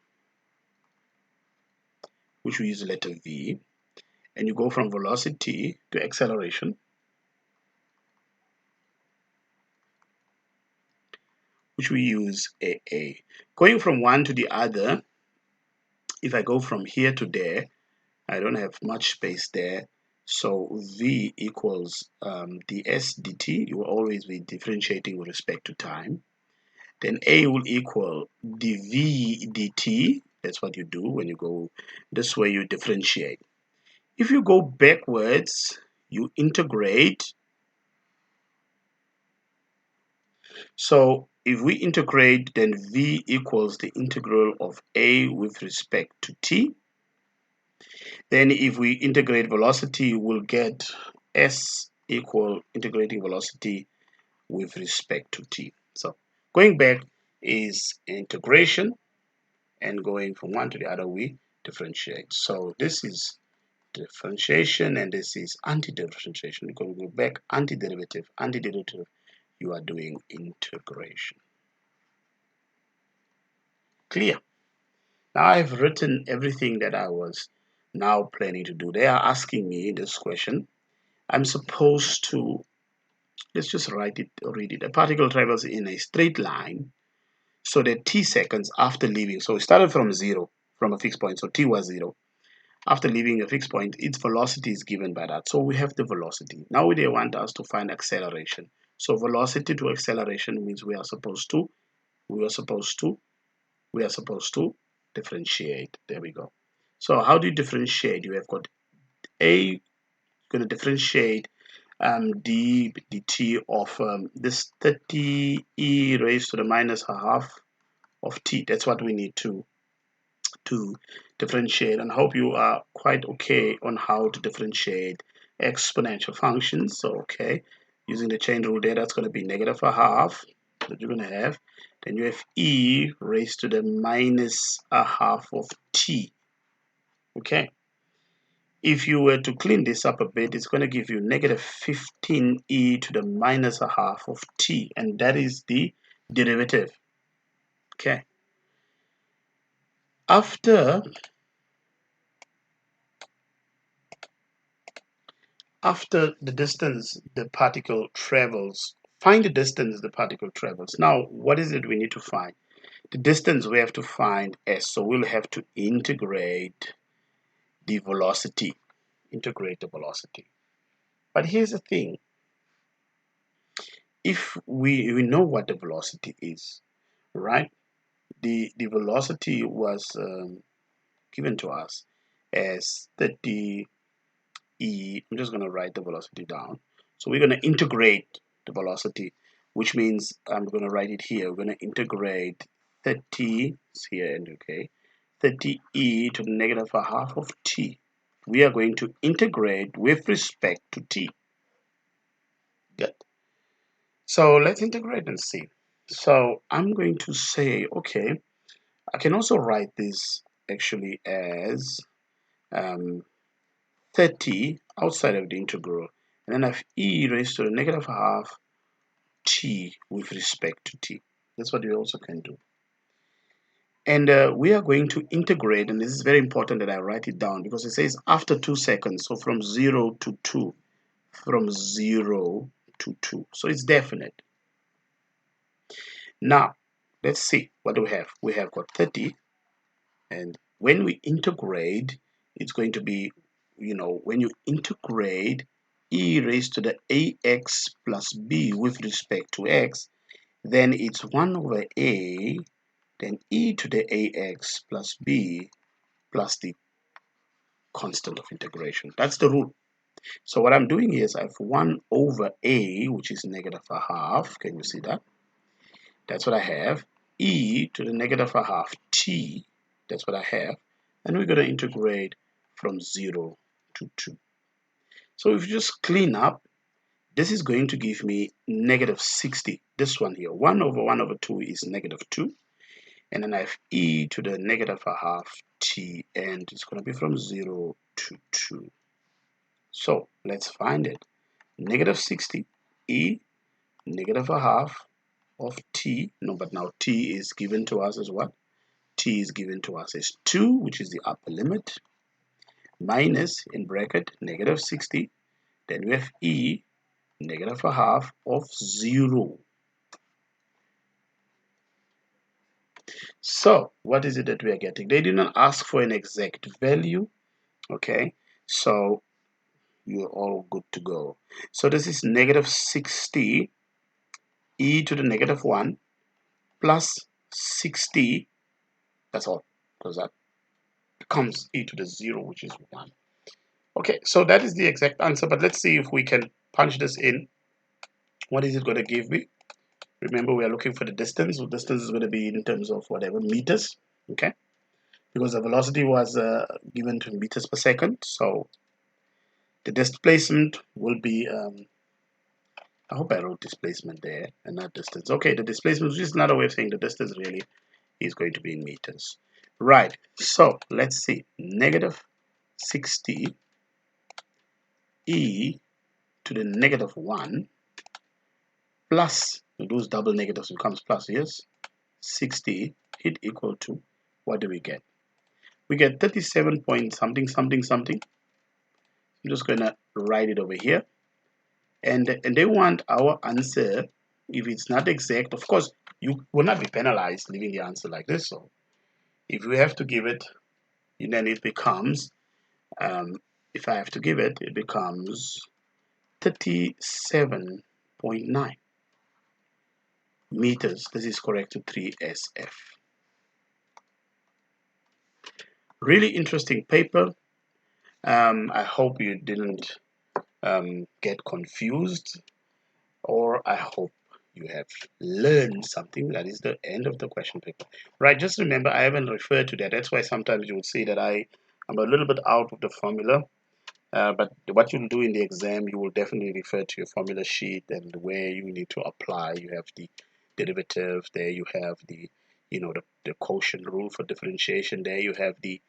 S1: which we use the letter V, and you go from velocity to acceleration, which we use AA. Going from one to the other, if I go from here to there, I don't have much space there. So V equals ds dt. You will always be differentiating with respect to time. Then A will equal dv dt. That's what you do when you go this way, you differentiate. If you go backwards, you integrate. So if we integrate, then V equals the integral of A with respect to t. Then if we integrate velocity, we'll get S equal integrating velocity with respect to t. So going back is integration, and going from one to the other, we differentiate. So this is differentiation, and this is anti-differentiation. Because we go back, antiderivative, you are doing integration. Clear? Now I've written everything that I was now planning to do. They are asking me this question. I'm supposed to, let's just write it or read it. A particle travels in a straight line so that t seconds after leaving, so it started from 0. from a fixed point. So t was 0. After leaving a fixed point, its velocity is given by that. So we have the velocity. Now they want us to find acceleration. So velocity to acceleration means we are supposed to differentiate. There we go. So how do you differentiate? You have got a going to differentiate dt of this 30 e raised to the minus a half of t. That's what we need to differentiate, and hope you are quite okay on how to differentiate exponential functions. So okay, using the chain rule there, that's going to be negative a half that you're going to have. Then you have e raised to the minus a half of t. Okay, if you were to clean this up a bit, it's going to give you negative 15e to the minus a half of t, and that is the derivative. Okay, after the distance the particle travels, find the distance the particle travels. Now, what is it we need to find? The distance we have to find s, so we'll have to integrate the velocity. But here's the thing. If we know what the velocity is, right? The velocity was given to us as 30 e. I'm just going to write the velocity down. So we're going to integrate the velocity, which means I'm going to write it here. We're going to integrate 30 here and okay, 30 e to the negative a half of t. We are going to integrate with respect to t. Good. So let's integrate and see. So I'm going to say, okay, I can also write this actually as 30 outside of the integral, and then I have e raised to the negative half t with respect to t. That's what we also can do. And we are going to integrate, and this is very important that I write it down because it says after 2 seconds, so from 0 to 2. From 0 to 2. So it's definite. Now, let's see what do we have. We have got 30, and when we integrate, it's going to be, when you integrate e raised to the ax plus b with respect to x, then it's 1 over a, then e to the ax plus b plus the constant of integration. That's the rule. So what I'm doing here is I have 1 over a, which is negative a half. Can you see that? That's what I have. E to the negative a half t. That's what I have. And we're going to integrate from 0 to 2. So if you just clean up, this is going to give me negative 60. This one here, 1 over 2 is negative 2. And then I have e to the negative a half t, and it's going to be from 0 to 2. So let's find it. Negative 60 e negative a half of t. No, but now t is given to us as what? T is given to us as 2, which is the upper limit, minus, in bracket, negative 60. Then we have e negative a half of 0. So what is it that we are getting? They did not ask for an exact value. Okay, so you're all good to go. So this is negative 60 e to the negative 1 plus 60. That's all, because that becomes e to the 0, which is 1. Okay, so that is the exact answer, but let's see if we can punch this in. What is it going to give me? Remember, we are looking for the distance. So distance is going to be in terms of whatever, meters, okay? Because the velocity was given to meters per second. So the displacement will be, I hope I wrote displacement there and not distance. Okay, the displacement is just another way of saying the distance really is going to be in meters. Right, so let's see. Negative 60 e to the negative 1 plus, those double negatives becomes plus, yes, 60 hit equal to, what do we get? We get 37 point something something something. I'm just going to write it over here, and they want our answer. If it's not exact, of course you will not be penalized leaving the answer like this. So if we have to give it and then it becomes, if I have to give it, it becomes 37.9 meters. This is correct to 3SF. Really interesting paper. I hope you didn't get confused, or I hope you have learned something. That is the end of the question paper. Right, just remember I haven't referred to that. That's why sometimes you would see that I'm a little bit out of the formula. But what you'll do in the exam, you will definitely refer to your formula sheet and where you need to apply. You have the derivative there, you have the quotient rule for differentiation there, you have the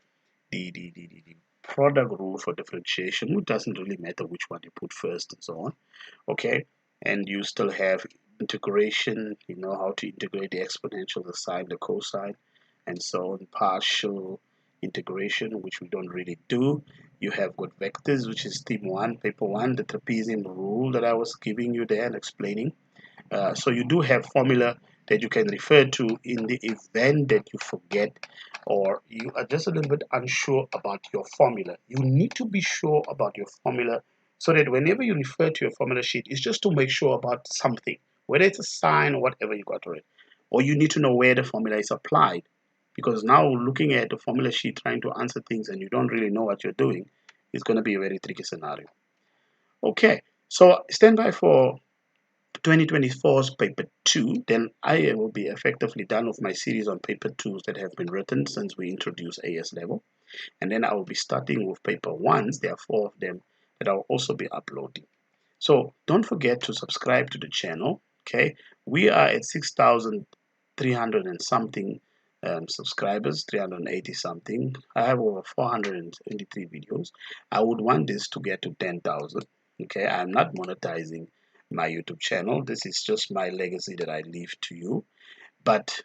S1: product rule for differentiation. It doesn't really matter which one you put first and so on. Okay, and you still have integration. You know how to integrate the exponential, the sine, the cosine, and so on. Partial integration, which we don't really do. You have got vectors, which is theme 1, paper 1, the trapezium rule that I was giving you there and explaining. So you do have formula that you can refer to in the event that you forget or you are just a little bit unsure about your formula. You need to be sure about your formula so that whenever you refer to your formula sheet, it's just to make sure about something, whether it's a sign or whatever you got already. Or you need to know where the formula is applied. Because now looking at the formula sheet trying to answer things and you don't really know what you're doing, it's going to be a very tricky scenario. Okay, so stand by for 2024's paper 2, then I will be effectively done with my series on paper 2s that have been written since we introduced AS level. And then I will be starting with paper 1s. There are 4 of them that I'll also be uploading. So don't forget to subscribe to the channel. Okay, we are at 6,300 and something subscribers, 380 something. I have over 423 videos. I would want this to get to 10,000. Okay, I'm not monetizing my YouTube channel. This is just my legacy that I leave to you. But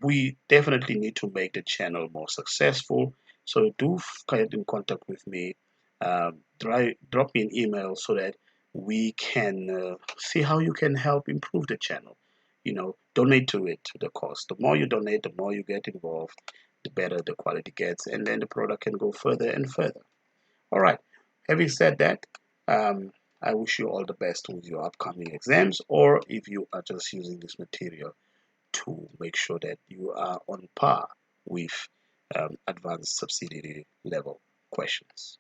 S1: we definitely need to make the channel more successful. So do get in contact with me. Drop me an email so that we can see how you can help improve the channel. Donate to it, the cost. The more you donate, the more you get involved, the better the quality gets, and then the product can go further and further. All right. Having said that, I wish you all the best with your upcoming exams, or if you are just using this material to make sure that you are on par with advanced subsidiary level questions.